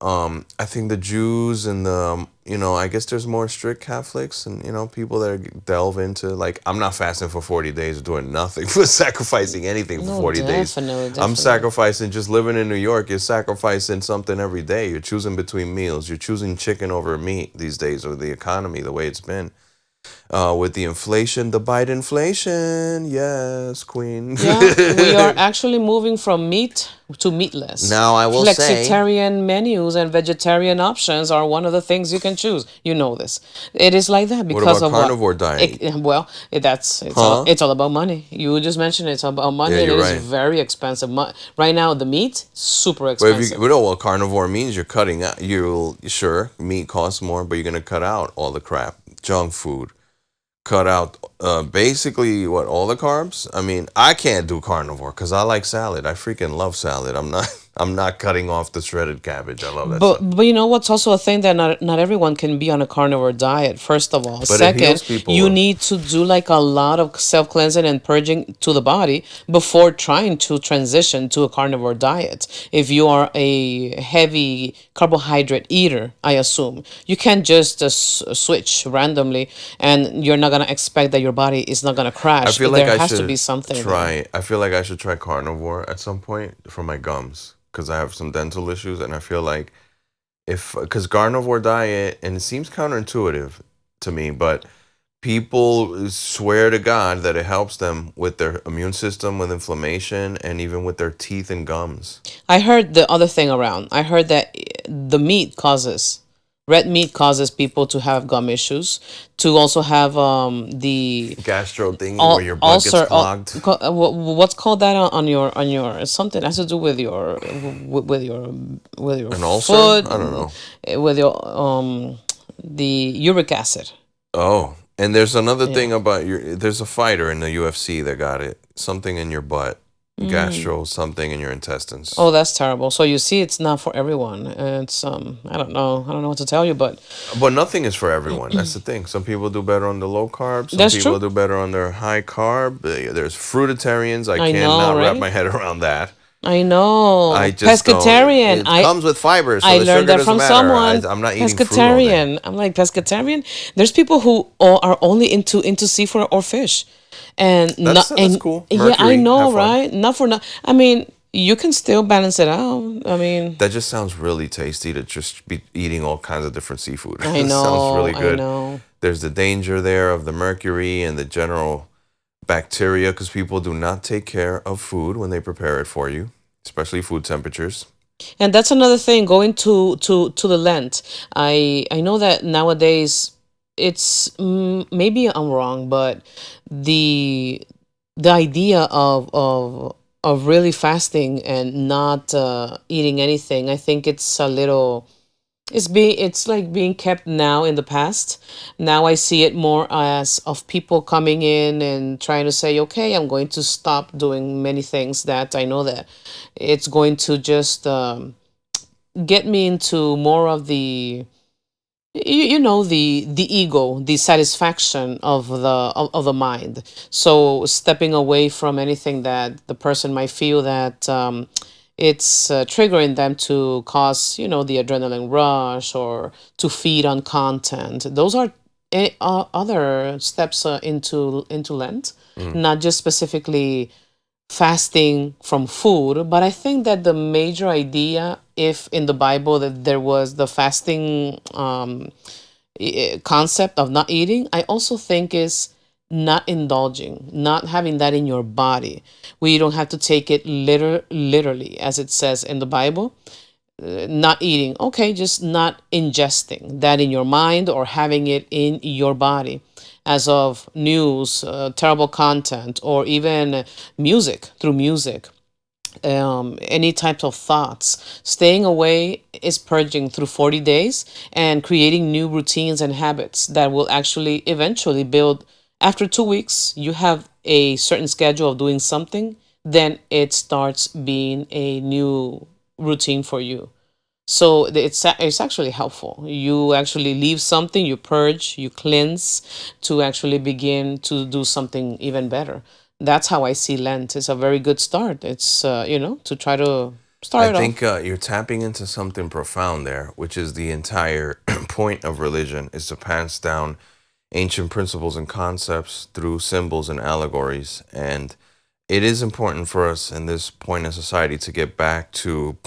I think the Jews and I guess there's more strict Catholics and, people that delve into, like, I'm not fasting for 40 days doing nothing, for sacrificing anything for No, 40 days. definitely, I'm definitely. sacrificing just living in New York. You're sacrificing something every day. You're choosing between meals. You're choosing chicken over meat these days, or the economy, the way it's been. With the inflation, the Biden inflation. Yes, queen. Yeah, we are actually moving from meat to meatless. Now, I will say, Flexitarian menus and vegetarian options are one of the things you can choose. You know this. It is like that what because about of what? carnivore diet? It's all about money. You just mentioned it's about Yeah, money, and you're it is right. very expensive. Right now, the meat super But if you expensive. know what carnivore means, you're cutting out. You'll sure meat costs more, but you're gonna cut out all the crap, junk food. Cut out basically what all the carbs. I mean, I can't do carnivore because I like salad. I freaking love salad. I'm not. I'm not cutting off the shredded cabbage. I love that But stuff. you know what's also a thing that not everyone can be on a carnivore diet. First of all, But it second, heals people you though. need to do like a lot of self cleansing and purging to the body before trying to transition to a carnivore diet. If you are a heavy carbohydrate eater, I assume you can't just switch randomly, and you're not gonna expect that your body is not gonna I crash. feel like There I has to should be something there. try. I feel like I should try carnivore at some point for my gums because I have some dental issues, and I feel like if because carnivore diet, and it seems counterintuitive to me, but people swear to God that it helps them with their immune system, with inflammation, and even with their teeth and gums. I heard the other thing around. I heard that the meat causes red meat causes people to have gum issues, to also have the Gastro thingy where all your butt gets ulcer. clogged. What's called that on your something has to do with your with your An ulcer? foot, I don't know. with your the uric acid. Oh, and there's another Yeah. thing about your. There's a fighter in the UFC that got it. Something in your butt, gastro, something in your intestines. Oh, that's terrible. So you see, it's not for everyone. It's I don't know. I don't know what to tell you, but But nothing is for everyone. That's the thing. Some people do better on the low carb. Some that's people true. do better on their high carb. There's fruitarians. I I know, cannot wrap right? my head around that. I I know. just don't. Pescatarian. It comes with fiber, so I the learned sugar that doesn't from matter. someone. I'm not eating fruit all day. Pescatarian. I'm like pescatarian. There's people who are only into seafood or fish, and not That's and cool. yeah, I Mercury, have know, fun. right? Not for not. I mean, you can still balance it out. I mean, That just sounds really tasty to just be eating all kinds of different seafood. I It sounds know, really I good. know. There's the danger there of the mercury and the general bacteria because people do not take care of food when they prepare it for you, especially food temperatures. And that's another thing. Going to the Lent. I know that nowadays it's maybe I'm wrong, but the the idea of really fasting and not eating anything, I think it's a little it's like being kept now in the past. Now I see it more as of people coming in and trying to say, okay, I'm going to stop doing many things that I know that it's going to just get me into more of the you know the ego, the satisfaction of the mind. So stepping away from anything that the person might feel that it's triggering them to cause the adrenaline rush or to feed on content. Those are other steps into Lent, Mm. not just specifically fasting from food, but I think that the major idea, if in the Bible that there was the fasting concept of not eating, I also think is not indulging, not having that in your body. We don't have to take it literally as it says in the Bible. Not eating, okay, just not ingesting that in your mind or having it in your body, as of news, terrible content, or even music, through music, any types of thoughts. Staying away is purging through 40 days and creating new routines and habits that will actually eventually build. After 2 weeks, you have a certain schedule of doing something, then it starts being a new routine for you. So it's actually helpful. You actually leave something, you purge, you cleanse to actually begin to do something even better. That's how I see Lent. It's a very good start. It's to try to I start it think off. you're tapping into something profound there, which is the entire point of religion is to pass down ancient principles and concepts through symbols and allegories. And it is important for us in this point in society to get back to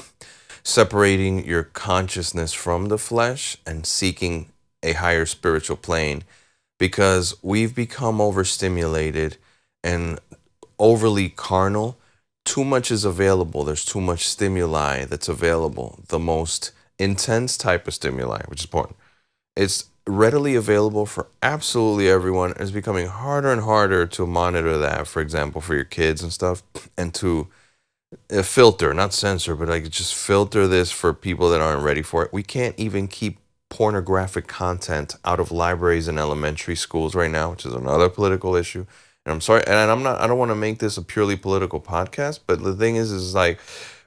separating your consciousness from the flesh and seeking a higher spiritual plane because we've become overstimulated and overly carnal. Too much is available. There's too much stimuli that's available. The most intense type of stimuli, which is important, it's readily available for absolutely everyone. It's becoming harder and harder to monitor that, for example, for your kids and stuff, and to filter, not censor, but like just filter this for people that aren't ready for it. We can't even keep pornographic content out of libraries and elementary schools right now, which is another political issue. And I'm sorry, and I don't want to make this a purely political podcast, but the thing is like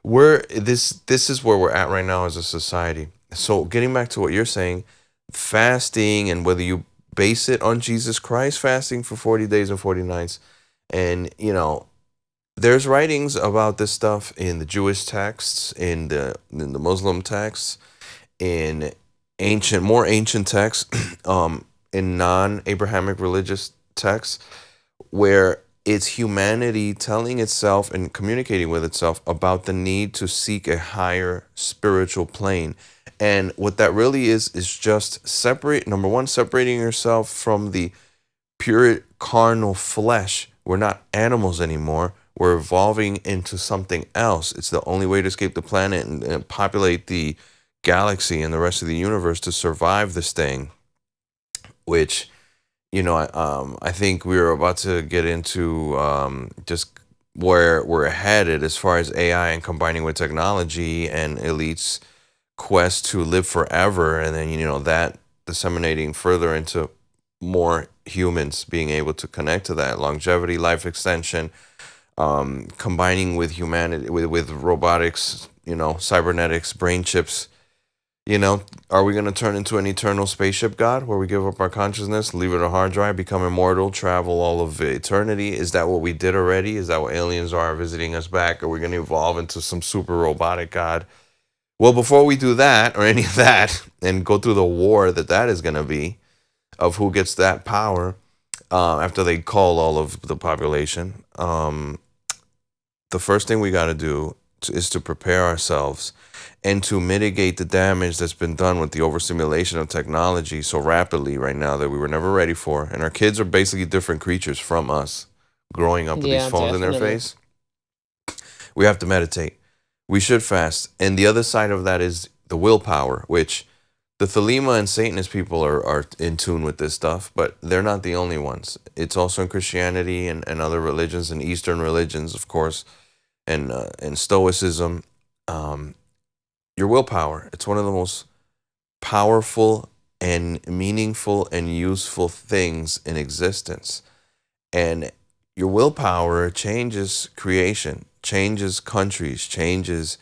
we're this is where we're at right now as a society. So getting back to what you're saying, fasting, and whether you base it on Jesus Christ fasting for 40 days and 40 nights, and there's writings about this stuff in the Jewish texts, in the Muslim texts, in more ancient texts, in non-Abrahamic religious texts, where it's humanity telling itself and communicating with itself about the need to seek a higher spiritual plane. And what that really is just number one, separating yourself from the pure carnal flesh. We're not animals anymore. We're evolving into something else. It's the only way to escape the planet and populate the galaxy and the rest of the universe to survive this thing, which I think we were about to get into just where we're headed as far as AI and combining with technology and elites' quest to live forever, and then that disseminating further into more humans being able to connect to that longevity, life extension, combining with humanity, with robotics, cybernetics, brain chips. Are we going to turn into an eternal spaceship god where we give up our consciousness, leave it on a hard drive, become immortal, travel all of eternity? Is that what we did already? Is that what aliens are visiting us back? Are we going to evolve into some super robotic god? Well, before we do that or any of that and go through the war that is going to be of who gets that power after they call all of the population, the first thing we got to do is to prepare ourselves and to mitigate the damage that's been done with the overstimulation of technology so rapidly right now that we were never ready for. And our kids are basically different creatures from us growing up with these Yeah, phones in their definitely. face. We have to meditate. We should fast. And the other side of that is the willpower, which the Thelema and Satanist people are in tune with this stuff, but they're not the only ones. It's also in Christianity and other religions and Eastern religions, of course, and Stoicism. Um, your willpower. It's one of the most powerful and meaningful and useful things in existence. And your willpower changes creation, changes countries, changes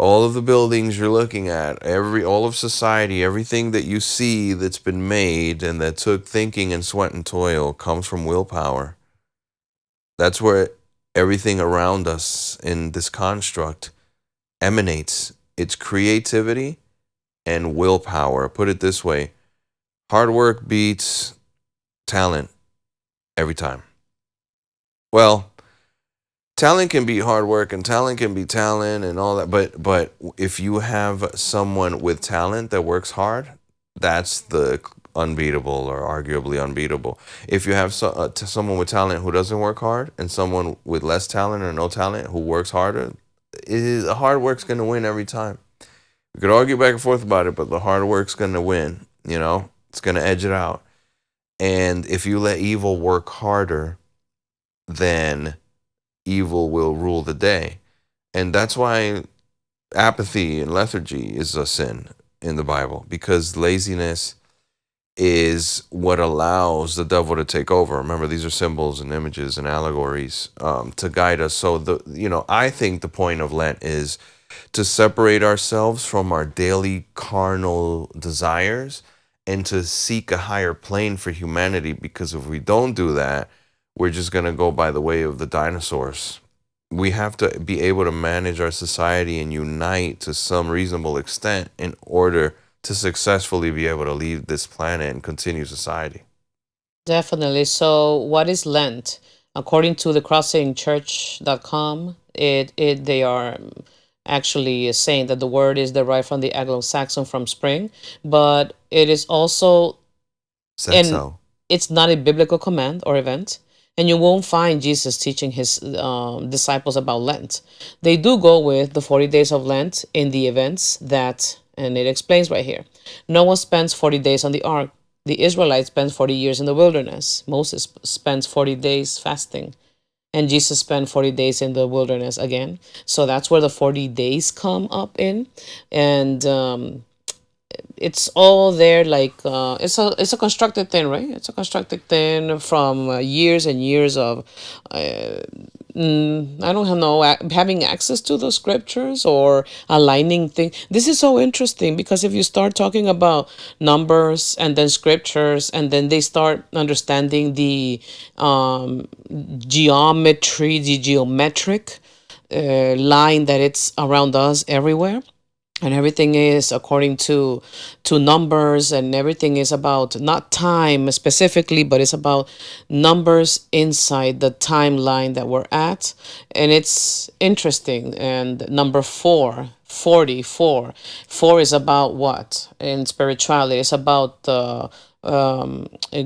all of the buildings you're looking at, all of society, everything that you see that's been made and that took thinking and sweat and toil comes from willpower. That's where everything around us in this construct emanates. It's creativity and willpower. Put it this way, hard work beats talent every time. Well, talent can be hard work and talent can be talent and all that, but if you have someone with talent that works hard, that's the unbeatable or arguably unbeatable. If you have someone with talent who doesn't work hard and someone with less talent or no talent who works harder, the hard work's going to win every time. We could argue back and forth about it, but the hard work's going to win. It's going to edge it out. And if you let evil work harder, then evil will rule the day. And that's why apathy and lethargy is a sin in the Bible, because laziness is what allows the devil to take over. Remember, these are symbols and images and allegories to guide us. So I think the point of Lent is to separate ourselves from our daily carnal desires and to seek a higher plane for humanity, because if we don't do that, we're just going to go by the way of the dinosaurs. We have to be able to manage our society and unite to some reasonable extent in order to successfully be able to leave this planet and continue society. Definitely. So, what is Lent? According to the crossingchurch.com, they are actually saying that the word is derived from the Anglo-Saxon from spring, but it is also, Said and so. it's not a biblical command or event, and you won't find Jesus teaching his disciples about Lent. They do go with the 40 days of Lent in the events that, and it explains right here. Noah spends 40 days on the ark. The Israelites spent 40 years in the wilderness. Moses spends 40 days fasting. And Jesus spent 40 days in the wilderness again. So that's where the 40 days come up in. And it's all there, like it's a constructed thing, right? It's a constructed thing from years and years of uh, I don't know, having access to the scriptures or aligning things. This is so interesting because if you start talking about numbers and then scriptures, and then they start understanding the geometry, the geometric line that it's around us everywhere, and everything is according to numbers, and everything is about not time specifically, but it's about numbers inside the timeline that we're at. And it's interesting. And number four, 44, four is about what in spirituality? It's about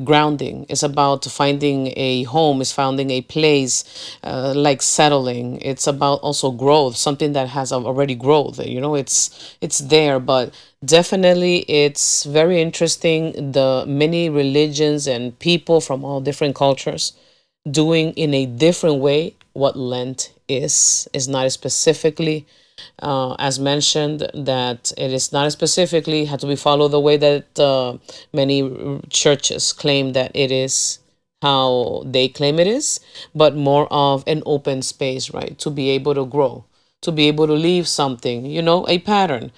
grounding. It's about finding a home. It's finding a place, like settling. It's about also growth, something that has already growth. You know, it's there, but definitely it's very interesting. The many religions and people from all different cultures doing in a different way what Lent is not specifically as mentioned, that it is not specifically had to be followed the way that many churches claim that it is, how they claim it is, but more of an open space, right? To be able to grow, to be able to leave something, you know, a pattern.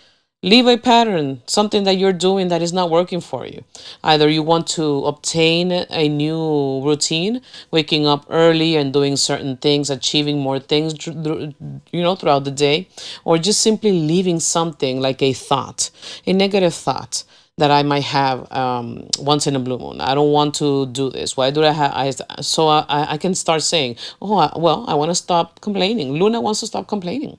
Leave a pattern, something that you're doing that is not working for you. Either you want to obtain a new routine, waking up early and doing certain things, achieving more things, you know, throughout the day, or just simply leaving something like a thought, a negative thought that I might have once in a blue moon. I don't want to do this. Why do I have? I can start saying, oh, well, I want to stop complaining. Luna wants to stop complaining.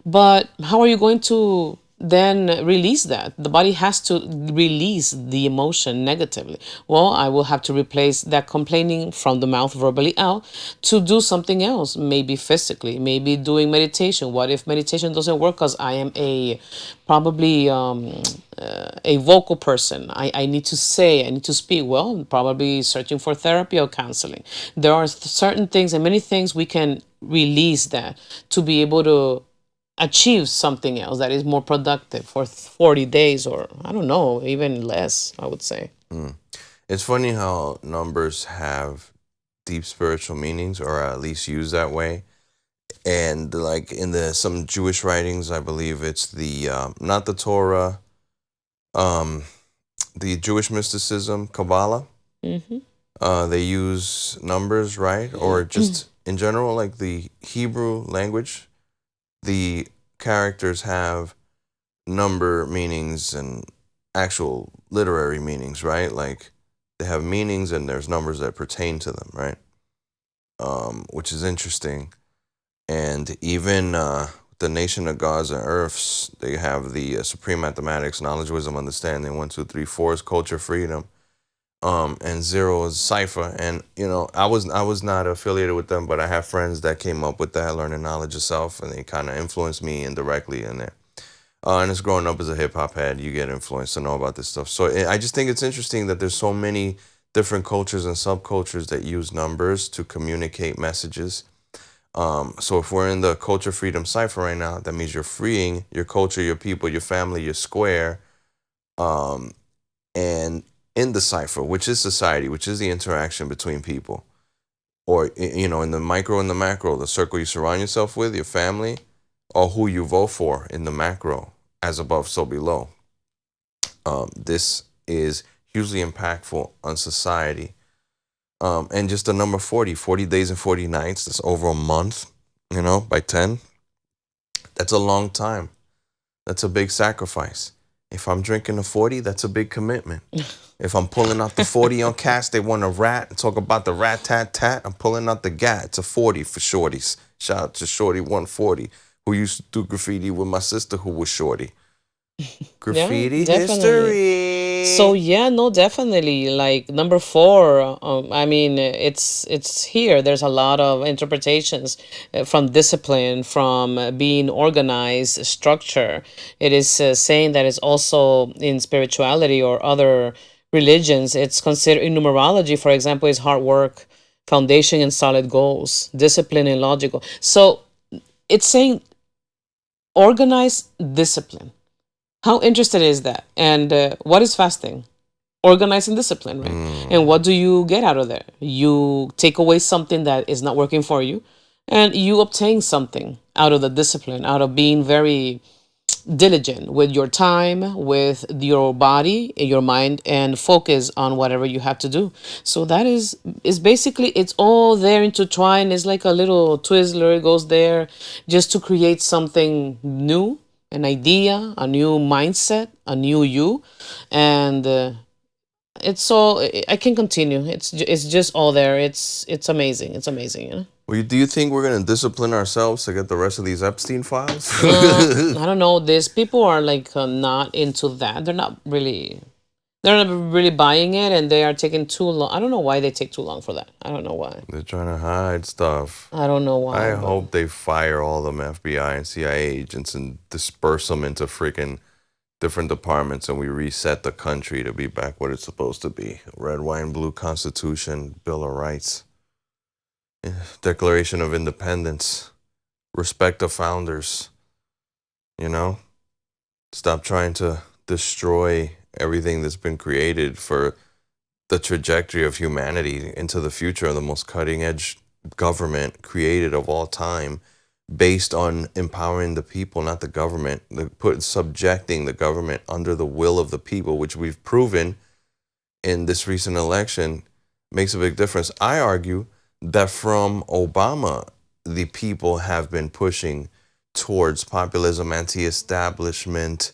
But how are you going to then release that? The body has to release the emotion negatively. Well, I will have to replace that complaining from the mouth verbally out to do something else, maybe physically, maybe doing meditation. What if meditation doesn't work because I am a probably a vocal person? I need to say, I need to speak. Well, probably searching for therapy or counseling. There are certain things and many things we can release that to be able to achieve something else that is more productive for 40 days, or I don't know, even less, I would say. It's funny how numbers have deep spiritual meanings, or at least used that way. And like in the some Jewish writings, I believe it's the not the Torah, um, the Jewish mysticism, Kabbalah. Hmm. They use numbers, right? Or just in general, like the Hebrew language, the characters have number meanings and actual literary meanings, right? Like they have meanings and there's numbers that pertain to them, right? Which is interesting. And even the nation of gods and earths, they have the supreme mathematics, knowledge, wisdom, understanding. 1, 2, 3, 4 is culture, freedom. And zero is cipher. And you know, I was not affiliated with them, but I have friends that came up with that, learning knowledge of self, and they kind of influenced me indirectly in there. And it's growing up as a hip hop head, you get influenced to know about this stuff. So I just think it's interesting that there's so many different cultures and subcultures that use numbers to communicate messages. So if we're in the culture freedom cipher right now, that means you're freeing your culture, your people, your family, your square, um, and in the cipher, which is society, which is the interaction between people, or you know, in the micro and the macro, the circle you surround yourself with, your family, or who you vote for in the macro, as above, so below. This is hugely impactful on society. And just the number 40, 40 days and 40 nights, that's over a month, you know, by 10. That's a long time. That's a big sacrifice. If I'm drinking a 40, that's a big commitment. If I'm pulling out the 40 on cast, they want a rat and talk about the rat tat tat. I'm pulling out the gat. It's a 40 for shorties. Shout out to Shorty 140, who used to do graffiti with my sister who was Shorty. Yeah, Graffiti definitely. So history. yeah, no, definitely. Like number four, I mean, it's here. There's a lot of interpretations from discipline, from being organized, structure. It is saying that it's also in spirituality or other religions. It's considered in numerology, for example, is hard work, foundation, and solid goals, discipline and logical. So it's saying organize discipline. How interested is that? And what is fasting? organized and disciplined, right? And Mm. what do you get out of there? You take away something that is not working for you, and you obtain something out of the discipline, out of being very diligent with your time, with your body, your mind, and focus on whatever you have to do. So that is basically, it's all there intertwined. It's like a little Twizzler. It goes there just to create something new, an idea, a new mindset, a new you, and it's all. I can continue. It's just all there. It's amazing. It's amazing. Well, do you think we're gonna discipline ourselves to get the rest of these Epstein files? I don't know. These people are like not into that. They're not really buying it, and they are taking too long. I don't know why they take too long for that. I don't know why. They're trying to hide stuff. I don't know I why, but hope they fire all them FBI and CIA agents and disperse them into freaking different departments and we reset the country to be back what it's supposed to be. Red, white, and blue Constitution, Bill of Rights, Declaration of Independence, respect the founders, you know? Stop trying to destroy everything that's been created for the trajectory of humanity into the future of the most cutting edge government created of all time based on empowering the people, not the government, subjecting the government under the will of the people, which we've proven in this recent election makes a big difference. I argue that from Obama, the people have been pushing towards populism, anti-establishment,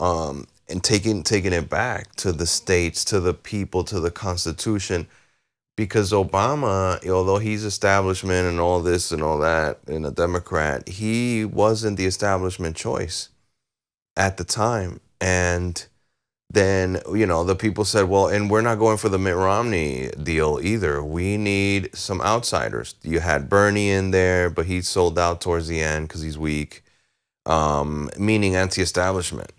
and taking it back to the states, to the people, to the Constitution. Because Obama, although he's establishment and all this and all that, and a Democrat, he wasn't the establishment choice at the time. And then, the people said, well, and we're not going for the Mitt Romney deal either. We need some outsiders. You had Bernie in there, but he sold out towards the end because he's weak, meaning anti-establishment,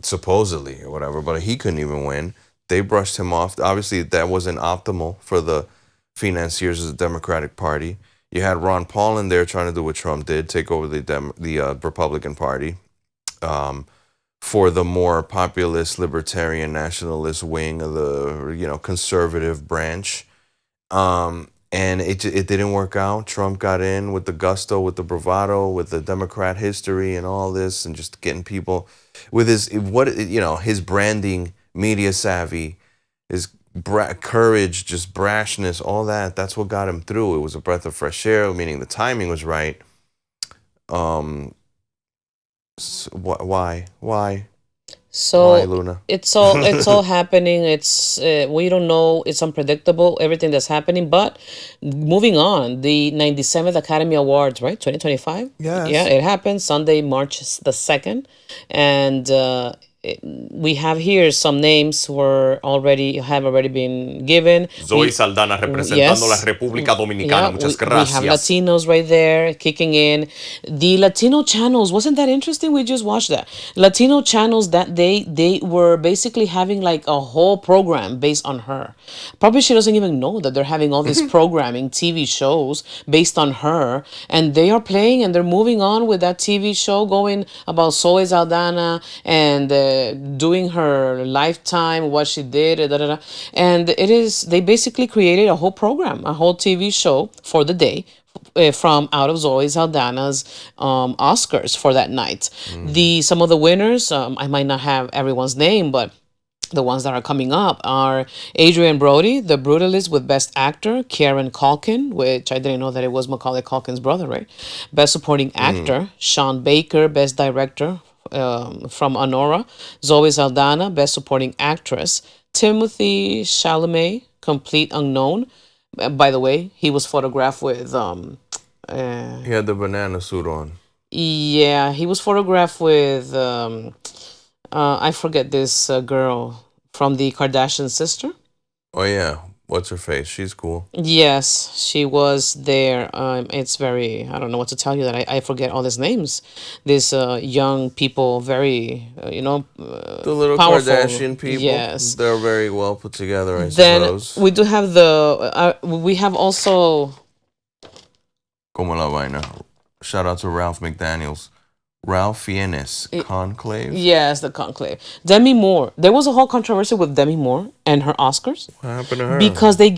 supposedly or whatever, but he couldn't even win. They brushed him off. Obviously, that wasn't optimal for the financiers of the Democratic Party. You had Ron Paul in there trying to do what Trump did, take over the Republican Party. For the more populist, libertarian, nationalist wing of the conservative branch, and it didn't work out. Trump got in with the gusto, with the bravado, with the Democrat history and all this, and just getting people with his branding, media savvy, his courage, just brashness, all that. That's what got him through. It was a breath of fresh air, meaning the timing was right. Why? Why, so Luna? it's all happening. It's we don't know. It's unpredictable. Everything that's happening. But moving on, the 97th Academy Awards, right? 2025. Yeah, Yes. it happened Sunday, March the 2nd, and we have here some names have already been given. Zoe Saldana representando la Yes, República Dominicana. yeah, Muchas we have gracias. Latinos right there kicking in. The Latino channels, wasn't that interesting? We just watched that. Latino channels, that they were basically having like a whole program based on her. Probably she doesn't even know that they're having all this programming, TV shows based on her, and they are playing and they're moving on with that TV show going about Zoe Saldana and doing her lifetime, what she did, and they basically created a whole program, a whole TV show for the day, from out of Zoe Saldana's Oscars for that night. Some of the winners, I might not have everyone's name, but the ones that are coming up are Adrian Brody, The Brutalist, with Best Actor; Kieran Culkin, which I didn't know that it was Macaulay Culkin's brother, right? Best Supporting Actor; Sean Baker, Best Director, from Honora; Zoe Saldana, Best Supporting Actress; Timothy Chalamet, Complete Unknown. By the way, he was photographed with He had the banana suit on. yeah, he was photographed with I forget this girl from the Kardashian sister. Oh yeah, what's her face? She's cool. Yes, she was there. It's very, I don't know what to tell you, that I forget all these names. These young people, very, The little powerful. Kardashian people. Yes. They're very well put together, I Then suppose. we do have we have also, Como la vaina. Shout out to Ralph McDaniels. Ralph Fiennes, Conclave. Yes, the conclave. Demi Moore. There was a whole controversy with Demi Moore and her Oscars What happened to her? because Oh they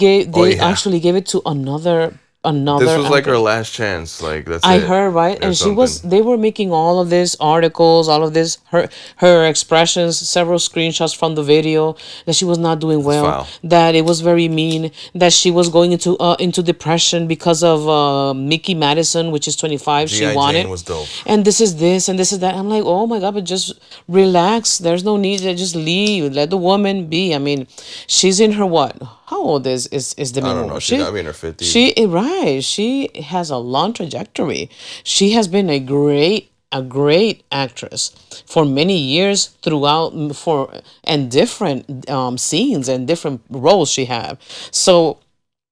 yeah, actually gave it to this another was like her actor. last chance. Like that's I it, heard, right, or and she was. something. They were making all of these articles, all of this her expressions, several screenshots from the video that she was not doing That's well, foul. that it was very mean, that she was going into depression because of Mickey Madison, which is 25. She G.I. Jane wanted, was dope. and this is this and this is that. I'm like, oh my god, but just relax. There's no need to just leave. Let the woman be. I mean, she's in her what? How old is Demi I don't Moore? know. She got to be in her 50s. Right. She has a long trajectory. She has been a great actress for many years throughout for and different scenes and different roles she had. So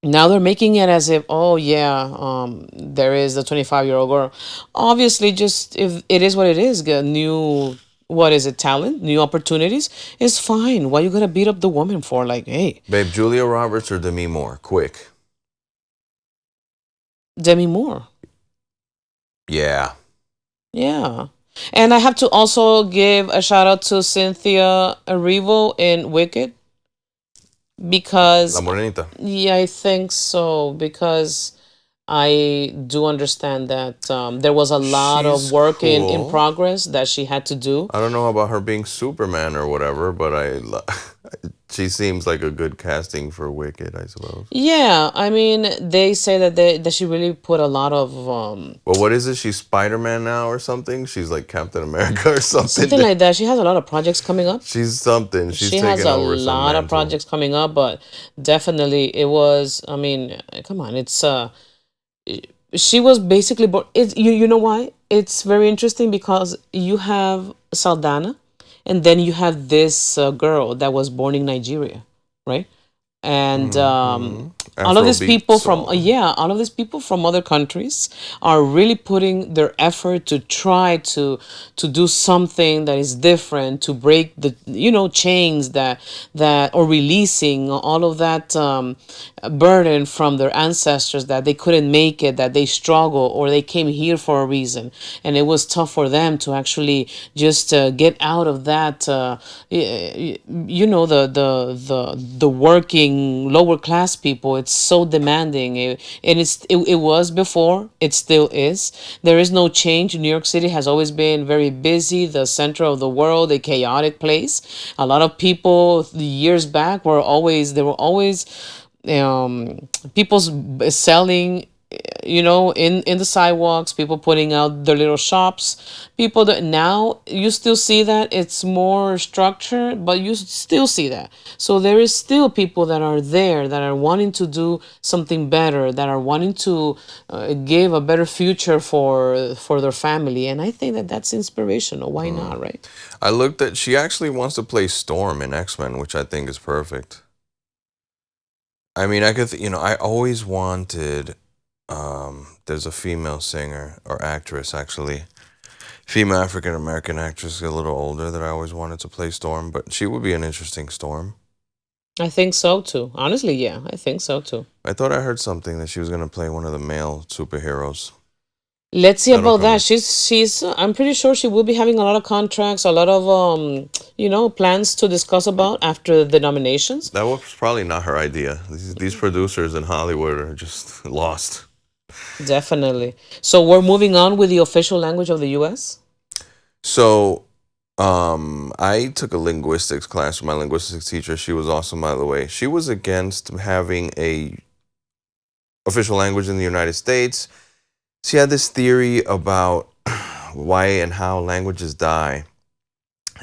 now they're making it as if, oh yeah, there is a 25-year-old girl. Obviously, just if it is what it is, get new, what is it, talent, new opportunities is fine. Why you gonna beat up the woman for? Like, hey, Babe, Julia Roberts or Demi Moore? Quick. Demi Moore. Yeah. Yeah. And I have to also give a shout out to Cynthia Erivo in Wicked La because, Morenita. yeah, I think so. Because I do understand that there was a lot of She's work in cool. progress that she had to do. I don't know about her being Superman or whatever, but she seems like a good casting for Wicked, I suppose. Yeah, I mean, they say that that she really put a lot of Well, what is it? She's Spider-Man now or something? She's like Captain America or something. something like that. She has a lot of projects coming up. She's something. She's She has taking a over some lot of mantle. projects coming up, but definitely it was. I mean, come on, it's she was basically born. It's you know why? It's very interesting because you have Saldana, and then you have this girl that was born in Nigeria, right? And Hmm. all of these Afrobeat people from song. all of these people from other countries are really putting their effort to try to do something that is different, to break the chains that or releasing all of that burden from their ancestors, that they couldn't make it, that they struggle, or they came here for a reason and it was tough for them to actually just get out of that the working lower class people. It's so demanding, and it was before, it still is. There is no change. New York City has always been very busy, the center of the world, a chaotic place. A lot of people years back were always there were always people selling, in the sidewalks, people putting out their little shops, people that now you still see that it's more structured, but you still see that. So there is still people that are there that are wanting to do something better, that are wanting to give a better future for their family, and I think that that's inspirational. Why not, right? I looked at. She actually wants to play Storm in X-Men, which I think is perfect. I mean, I could, I always wanted. There's a female singer or actress, actually, female African American actress, a little older, that I always wanted to play Storm, but she would be an interesting Storm. I think so too. Honestly, yeah, I think so too. I thought I heard something that she was gonna play one of the male superheroes. Let's see That'll about come that. up. She's I'm pretty sure she will be having a lot of contracts, a lot of plans to discuss about after the nominations. That was probably not her idea. These producers in Hollywood are just lost. Definitely. So we're moving on with the official language of the US. So, I took a linguistics class with my linguistics teacher. She was awesome, by the way. She was against having a official language in the United States. She had this theory about why and how languages die.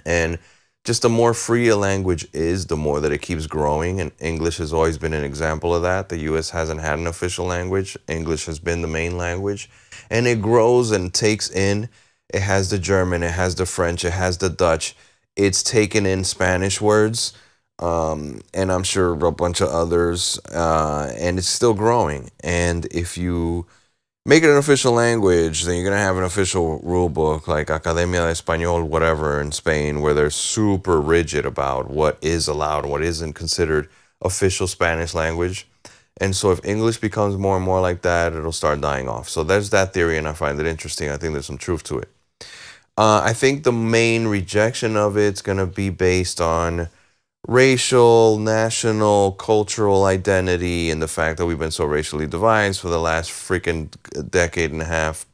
And just the more free a language is, the more that it keeps growing. And English has always been an example of that. The US hasn't had an official language. English has been the main language. And it grows and takes in. It has the German, it has the French, it has the Dutch. It's taken in Spanish words, and I'm sure a bunch of others. And it's still growing. And if you make it an official language, then you're going to have an official rule book like Academia de Español, whatever, in Spain, where they're super rigid about what is allowed and what isn't considered official Spanish language. And so if English becomes more and more like that, it'll start dying off. So there's that theory, and I find it interesting. I think there's some truth to it. I think the main rejection of it's going to be based on racial, national, cultural identity, and the fact that we've been so racially divided for the last freaking decade and a half.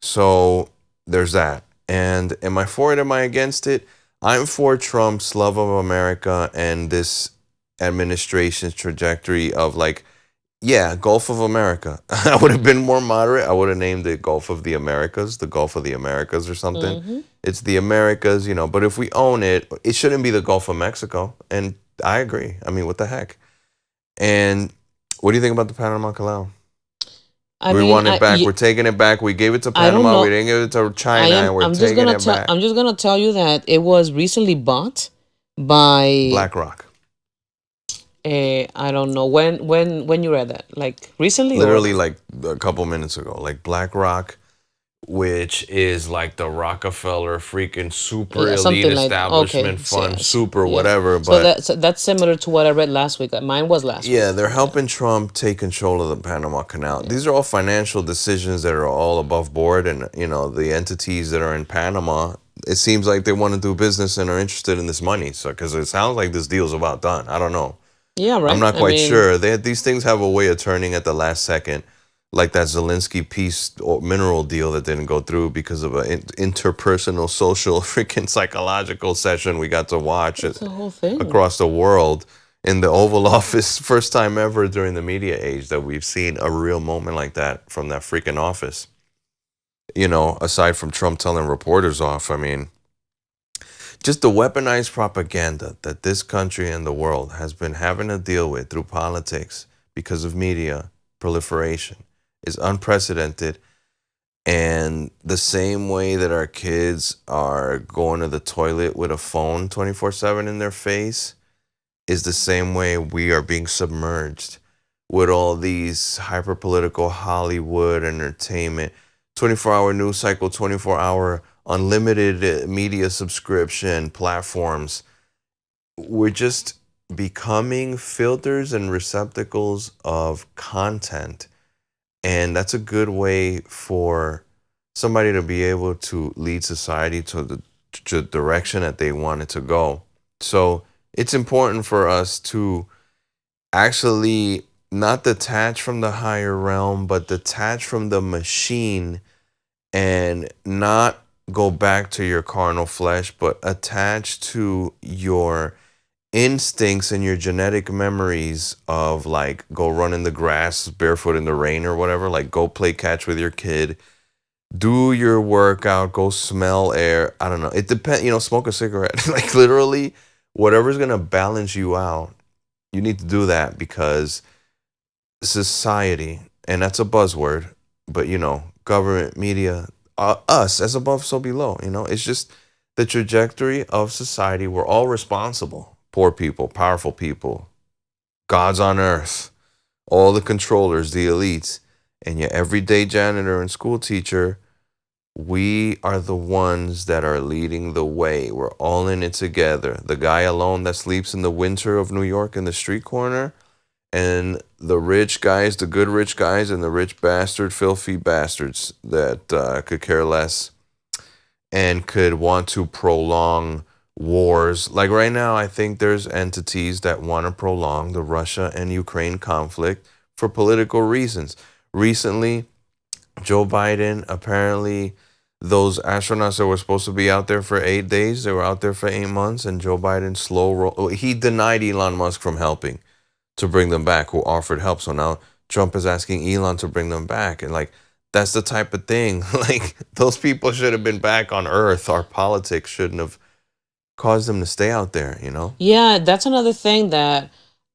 So there's that. And am I for it? Am I against it? I'm for Trump's love of America and this administration's trajectory of like, yeah, Gulf of America. I would have been more moderate. I would have named it Gulf of the Americas, the Gulf of the Americas or something. Hmm. It's the Americas, you know, but if we own it, it shouldn't be the Gulf of Mexico. And I agree. I mean, what the heck? And what do you think about the Panama Canal? I We mean, want it back. We're taking it back. We gave it to I don't Panama. We know. didn't give it to I China, am. and we're taking it back. I'm just gonna tell you that it was recently bought by. BlackRock. I don't know when you read that. Like recently Literally, or. like a couple minutes ago. Like BlackRock, which is like the Rockefeller freaking super Yeah, elite something like okay, establishment fund, yes, super yeah. whatever. So But that's similar to what I read last week. Mine was last yeah, week. they're Yeah, helping Trump take control of the Panama Canal. yeah. These are all financial decisions that are all above board, and you know the entities that are in Panama. It seems like they want to do business and are interested in this money. So, because it sounds like this deal's about done. I don't know. Yeah, I'm right. not I quite mean, sure. These things have a way of turning at the last second, like that Zelensky peace or mineral deal that didn't go through because of an interpersonal, social, freaking psychological session we got to watch it's a whole thing. across the world in the Oval Office. First time ever during the media age that we've seen a real moment like that from that freaking office. You know, aside from Trump telling reporters off, I mean, just the weaponized propaganda that this country and the world has been having to deal with through politics because of media proliferation is unprecedented. And the same way that our kids are going to the toilet with a phone 24/7 in their face is the same way we are being submerged with all these hyper political Hollywood entertainment, 24-hour news cycle, 24-hour unlimited media subscription platforms. We're just becoming filters and receptacles of content. And that's a good way for somebody to be able to lead society to the direction that they want it to go. So it's important for us to actually not detach from the higher realm, but detach from the machine and not go back to your carnal flesh, but attach to your instincts and your genetic memories of like go run in the grass barefoot in the rain or whatever, like go play catch with your kid, do your workout, go smell air. I don't know. It depends, you know, smoke a cigarette. Like literally whatever's going to balance you out, you need to do that because society, and that's a buzzword, but you know, government, media, us as above, so below, you know, it's just the trajectory of society. We're all responsible. Poor people, powerful people, gods on earth, all the controllers, the elites, and your everyday janitor and school teacher. We are the ones that are leading the way. We're all in it together. The guy alone that sleeps in the winter of New York in the street corner, and the rich guys, the good rich guys, and the rich bastard, filthy bastards that could care less and could want to prolong wars. Like right now, I think there's entities that want to prolong the Russia and Ukraine conflict for political reasons. Recently, Joe Biden apparently. Those astronauts that were supposed to be out there for 8 days, they were out there for 8 months, and Joe Biden slow roll. He denied Elon Musk from helping to bring them back, who offered help. So now Trump is asking Elon to bring them back. And like, that's the type of thing. Like, those people should have been back on Earth. Our politics shouldn't have caused them to stay out there, you know? Yeah, that's another thing that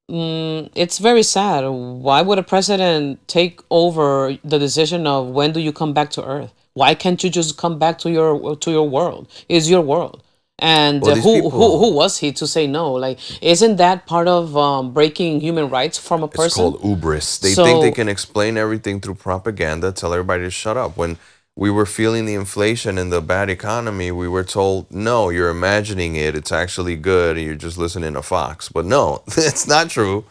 it's very sad. Why would a president take over the decision of when do you come back to Earth? Why can't you just come back to your world? It's your world. And Well, these who people, was he to say no? Like, isn't that part of breaking human rights from a it's person? called hubris. They think they So can explain everything through propaganda, tell everybody to shut up. When we were feeling the inflation and the bad economy, we were told, no, you're imagining it. It's actually good. And you're just listening to Fox. But no, it's not true.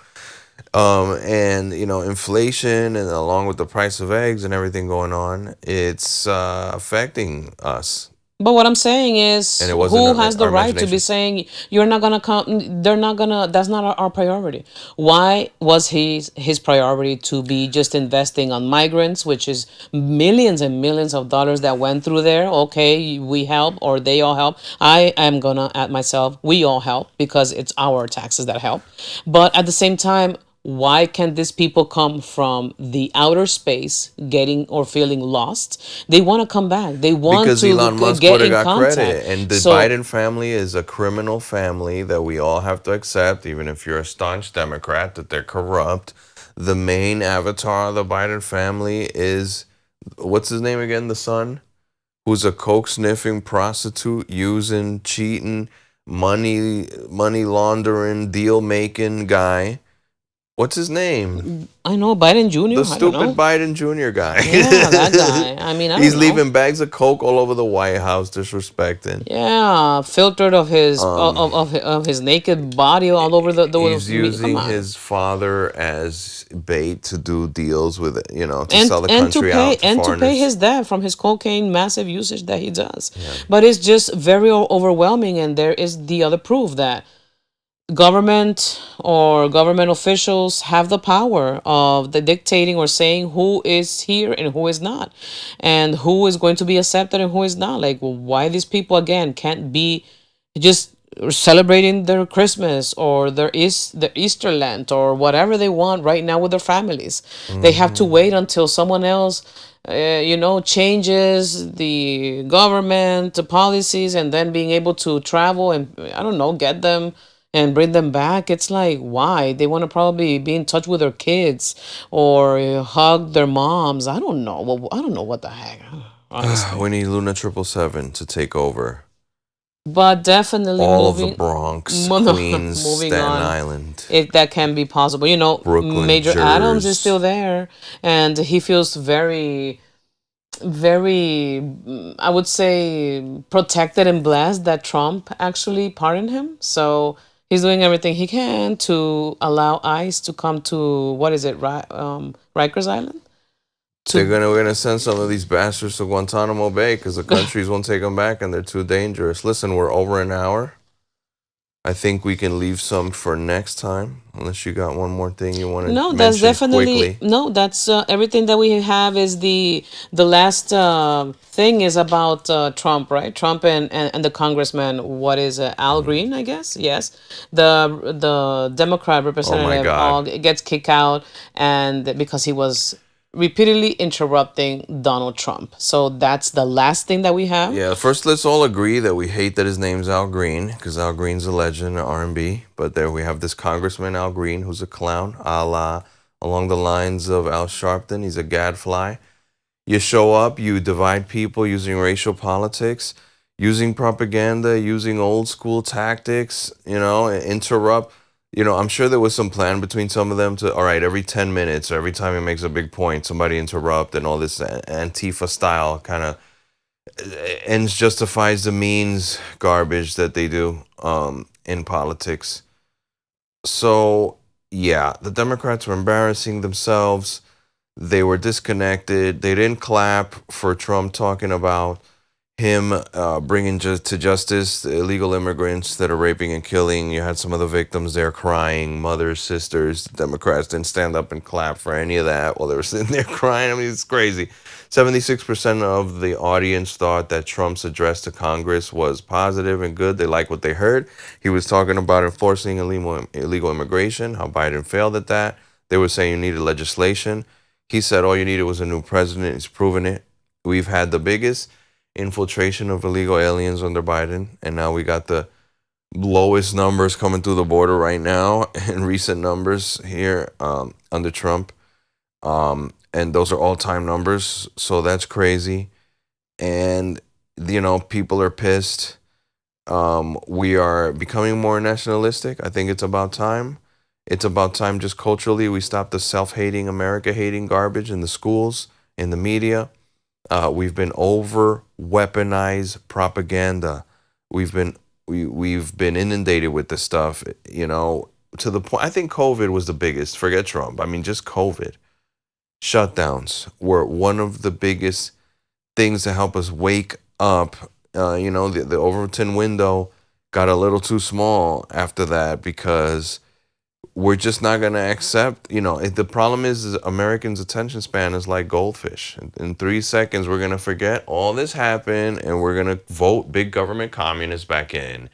And you know, inflation and along with the price of eggs and everything going on, it's affecting us. But what I'm saying and is, it wasn't who has the our right to be imagination. saying you're not gonna come? They're not gonna. That's not our priority. Why was his priority to be just investing on migrants, which is millions and millions of dollars that went through there? Okay, we help or they all help. I am gonna add myself. We all help because it's our taxes that help. But at the same time, why can't these people come from the outer space getting or feeling lost? They want to come back. They want Because to Elon Musk would get have in got contact. credit. And the So Biden family is a criminal family that we all have to accept, even if you're a staunch Democrat, that they're corrupt. The main avatar of the Biden family is, what's his name again? The son? Who's a coke sniffing prostitute, using, cheating, money laundering, deal making guy. What's his name? I know Biden The Jr. I don't stupid know. Biden Jr. guy. Yeah, that guy. I mean, I He's don't know. leaving bags of coke all over the White House, disrespecting. Yeah, filtered of his Um, of his naked body all over he's come using on. his father as bait to do deals with it, to sell the And country out to to pay foreigners. his debt from his cocaine massive usage that he does. Yeah. But it's just very overwhelming, and there is the other proof that government or government officials have the power of the dictating or saying who is here and who is not, and who is going to be accepted and who is not. Like, why these people again can't be just celebrating their Christmas or their Easter Lent or whatever they want right now with their families. They have to Hmm. wait until someone else changes the government, the policies, and then being able to travel and, I don't know, get them and bring them back. It's like, why? They want to probably be in touch with their kids or hug their moms. I don't know. Well, I don't know what the heck, honestly. We need Luna 777 to take over But definitely all of the Bronx, Queens, moving Staten on, Island, if that can be possible. Brooklyn, Major Adams is still Jersey. there, and he feels very, very, I would say, protected and blessed that Trump actually pardoned him. So he's doing everything he can to allow ICE to come to, what is it, Rikers Island? They're To gonna we're gonna send some of these bastards to Guantanamo Bay because the countries won't take them back and they're too dangerous. Listen, we're over an hour. I think we can leave some for next time, unless you got one more thing you want No, to that's mention definitely quickly. no. That's everything that we have is the last thing is about Trump, right? Trump and the congressman. What is Al Mhm. Green? I guess yes. The Democrat Oh my representative God. all gets kicked out, and because he was repeatedly interrupting Donald Trump. So that's the last thing that we have. Yeah, first let's all agree that we hate that his name's Al Green because Al Green's a legend in R&B. But there we have this Congressman Al Green who's a clown, a la along the lines of Al Sharpton. He's a gadfly. You show up, you divide people using racial politics, using propaganda, using old school tactics, interrupt. I'm sure there was some plan between some of them to, all right, every 10 minutes or every time he makes a big point, somebody interrupt and all this Antifa style kind of ends justifies the means garbage that they do in politics. So, yeah, the Democrats were embarrassing themselves. They were disconnected. They didn't clap for Trump talking about him bringing to justice the illegal immigrants that are raping and killing. You had some of the victims there crying, mothers, sisters. The Democrats didn't stand up and clap for any of that while they were sitting there crying. I mean, it's crazy. 76% of the audience thought that Trump's address to Congress was positive and good. They liked what they heard. He was talking about enforcing illegal immigration, how Biden failed at that. They were saying you needed legislation. He said all you needed was a new president. He's proven it. We've had the biggest infiltration of illegal aliens under Biden, and now we got the lowest numbers coming through the border right now in recent numbers here under Trump. And those are all-time numbers, so that's crazy. And people are pissed. We are becoming more nationalistic. I think it's about time. It's about time just culturally we stop the self-hating, America-hating garbage in the schools, in the media. We've been over weaponized propaganda. We've been we've been inundated with this stuff, to the point. I think COVID was the biggest. Forget Trump. I mean, just COVID shutdowns were one of the biggest things to help us wake up The Overton window got a little too small after that because we're just not going to accept, the problem is Americans' attention span is like goldfish. In 3 seconds, we're going to forget all this happened and we're going to vote big government communists back in.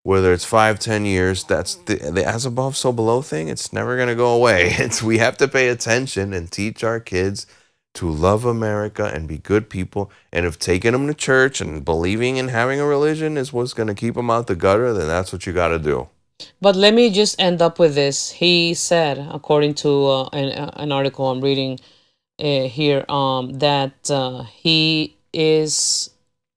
Whether it's 5, 10 years, that's the as above, so below thing. It's never going to go away. We have to pay attention and teach our kids to love America and be good people. And if taking them to church and believing in having a religion is what's going to keep them out the gutter, then that's what you got to do. But let me just end up with this. He said, according to an article I'm reading here, that he is,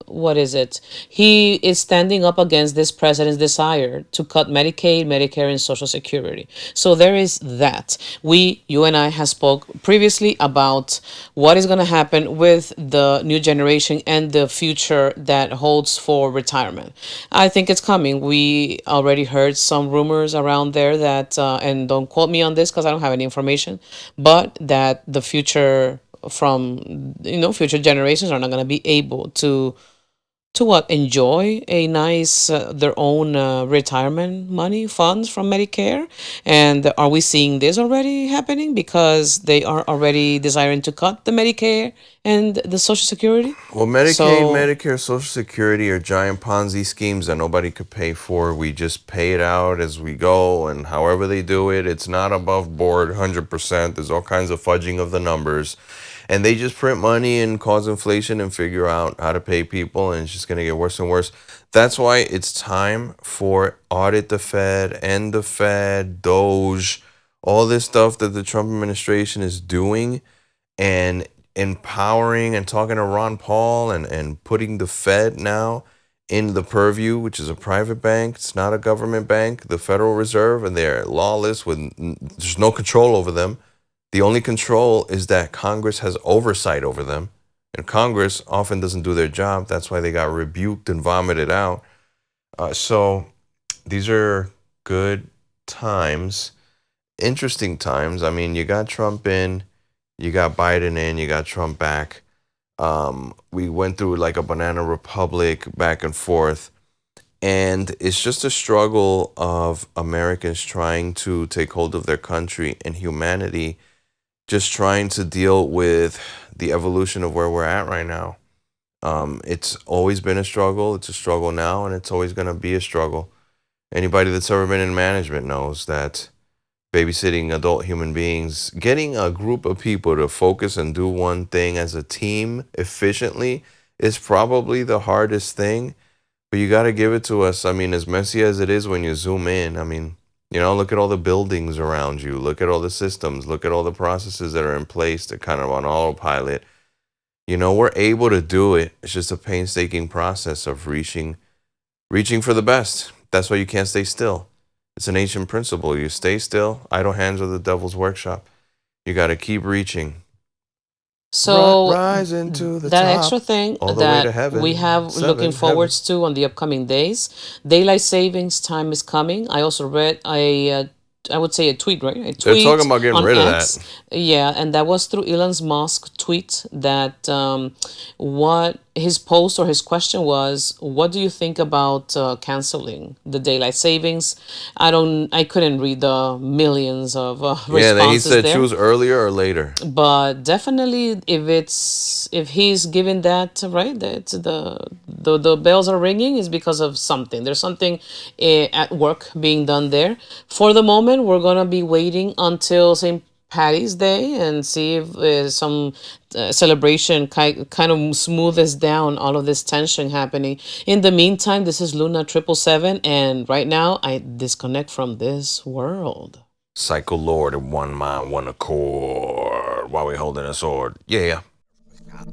what is it? He is standing up against this president's desire to cut Medicaid, Medicare, and Social Security. So there is that. You and I have spoke previously about what is going to happen with the new generation and the future that holds for retirement. I think it's coming. We already heard some rumors around there that, and don't quote me on this because I don't have any information, but that the future from future generations are not going to be able to what, enjoy a nice their own retirement money funds from Medicare. And are we seeing this already happening because they are already desiring to cut the Medicare and the Social Security? Well, Medicaid, So Medicare, Social Security are giant Ponzi schemes that nobody could pay for. We just pay it out as we go, and however they do it, it's not above board 100%. There's all kinds of fudging of the numbers. And they just print money and cause inflation and figure out how to pay people, and it's just going to get worse and worse. That's why it's time for audit the Fed, end the Fed, Doge, all this stuff that the Trump administration is doing, and empowering and talking to Ron Paul and putting the Fed now in the purview, which is a private bank. It's not a government bank, the Federal Reserve, and they're lawless there's no control over them. The only control is that Congress has oversight over them, and Congress often doesn't do their job. That's why they got rebuked and vomited out. So these are good times, interesting times. I mean, you got Trump in, you got Biden in, you got Trump back. We went through like a banana republic back and forth. And it's just a struggle of Americans trying to take hold of their country and humanity, just trying to deal with the evolution of where we're at right now. It's always been a struggle. It's a struggle now, and it's always going to be a struggle. Anybody that's ever been in management knows that babysitting adult human beings, getting a group of people to focus and do one thing as a team efficiently is probably the hardest thing. But you got to give it to us. I mean, as messy as it is when you zoom in, I mean, look at all the buildings around you. Look at all the systems. Look at all the processes that are in place that kind of on autopilot. We're able to do it. It's just a painstaking process of reaching for the best. That's why you can't stay still. It's an ancient principle. You stay still. Idle hands are the devil's workshop. You got to keep reaching. So Rise into the that top, extra thing all the way to that heaven. we have looking forwards to on the upcoming days, daylight savings time is coming. I also read I would say a tweet, right? A They're talking tweet about getting on rid of X. that. Yeah, and that was through Elon Musk tweet that what his post or his question was, what do you think about canceling the daylight savings? I couldn't read the millions of Yeah, then he responses said there, choose earlier or later. but definitely if he's given that right, that the bells are ringing, is because of something. There's something at work being done there. For the moment, we're gonna be waiting until St. Patty's Day and see if some celebration kind of smoothes down all of this tension happening. In the meantime, this is Luna 777, and right now I disconnect from this world. Psycho Lord in one mind, one accord, while we holding a sword. Yeah.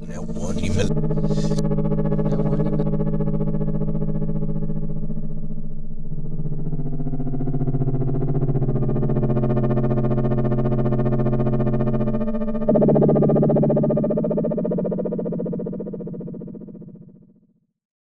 That one email.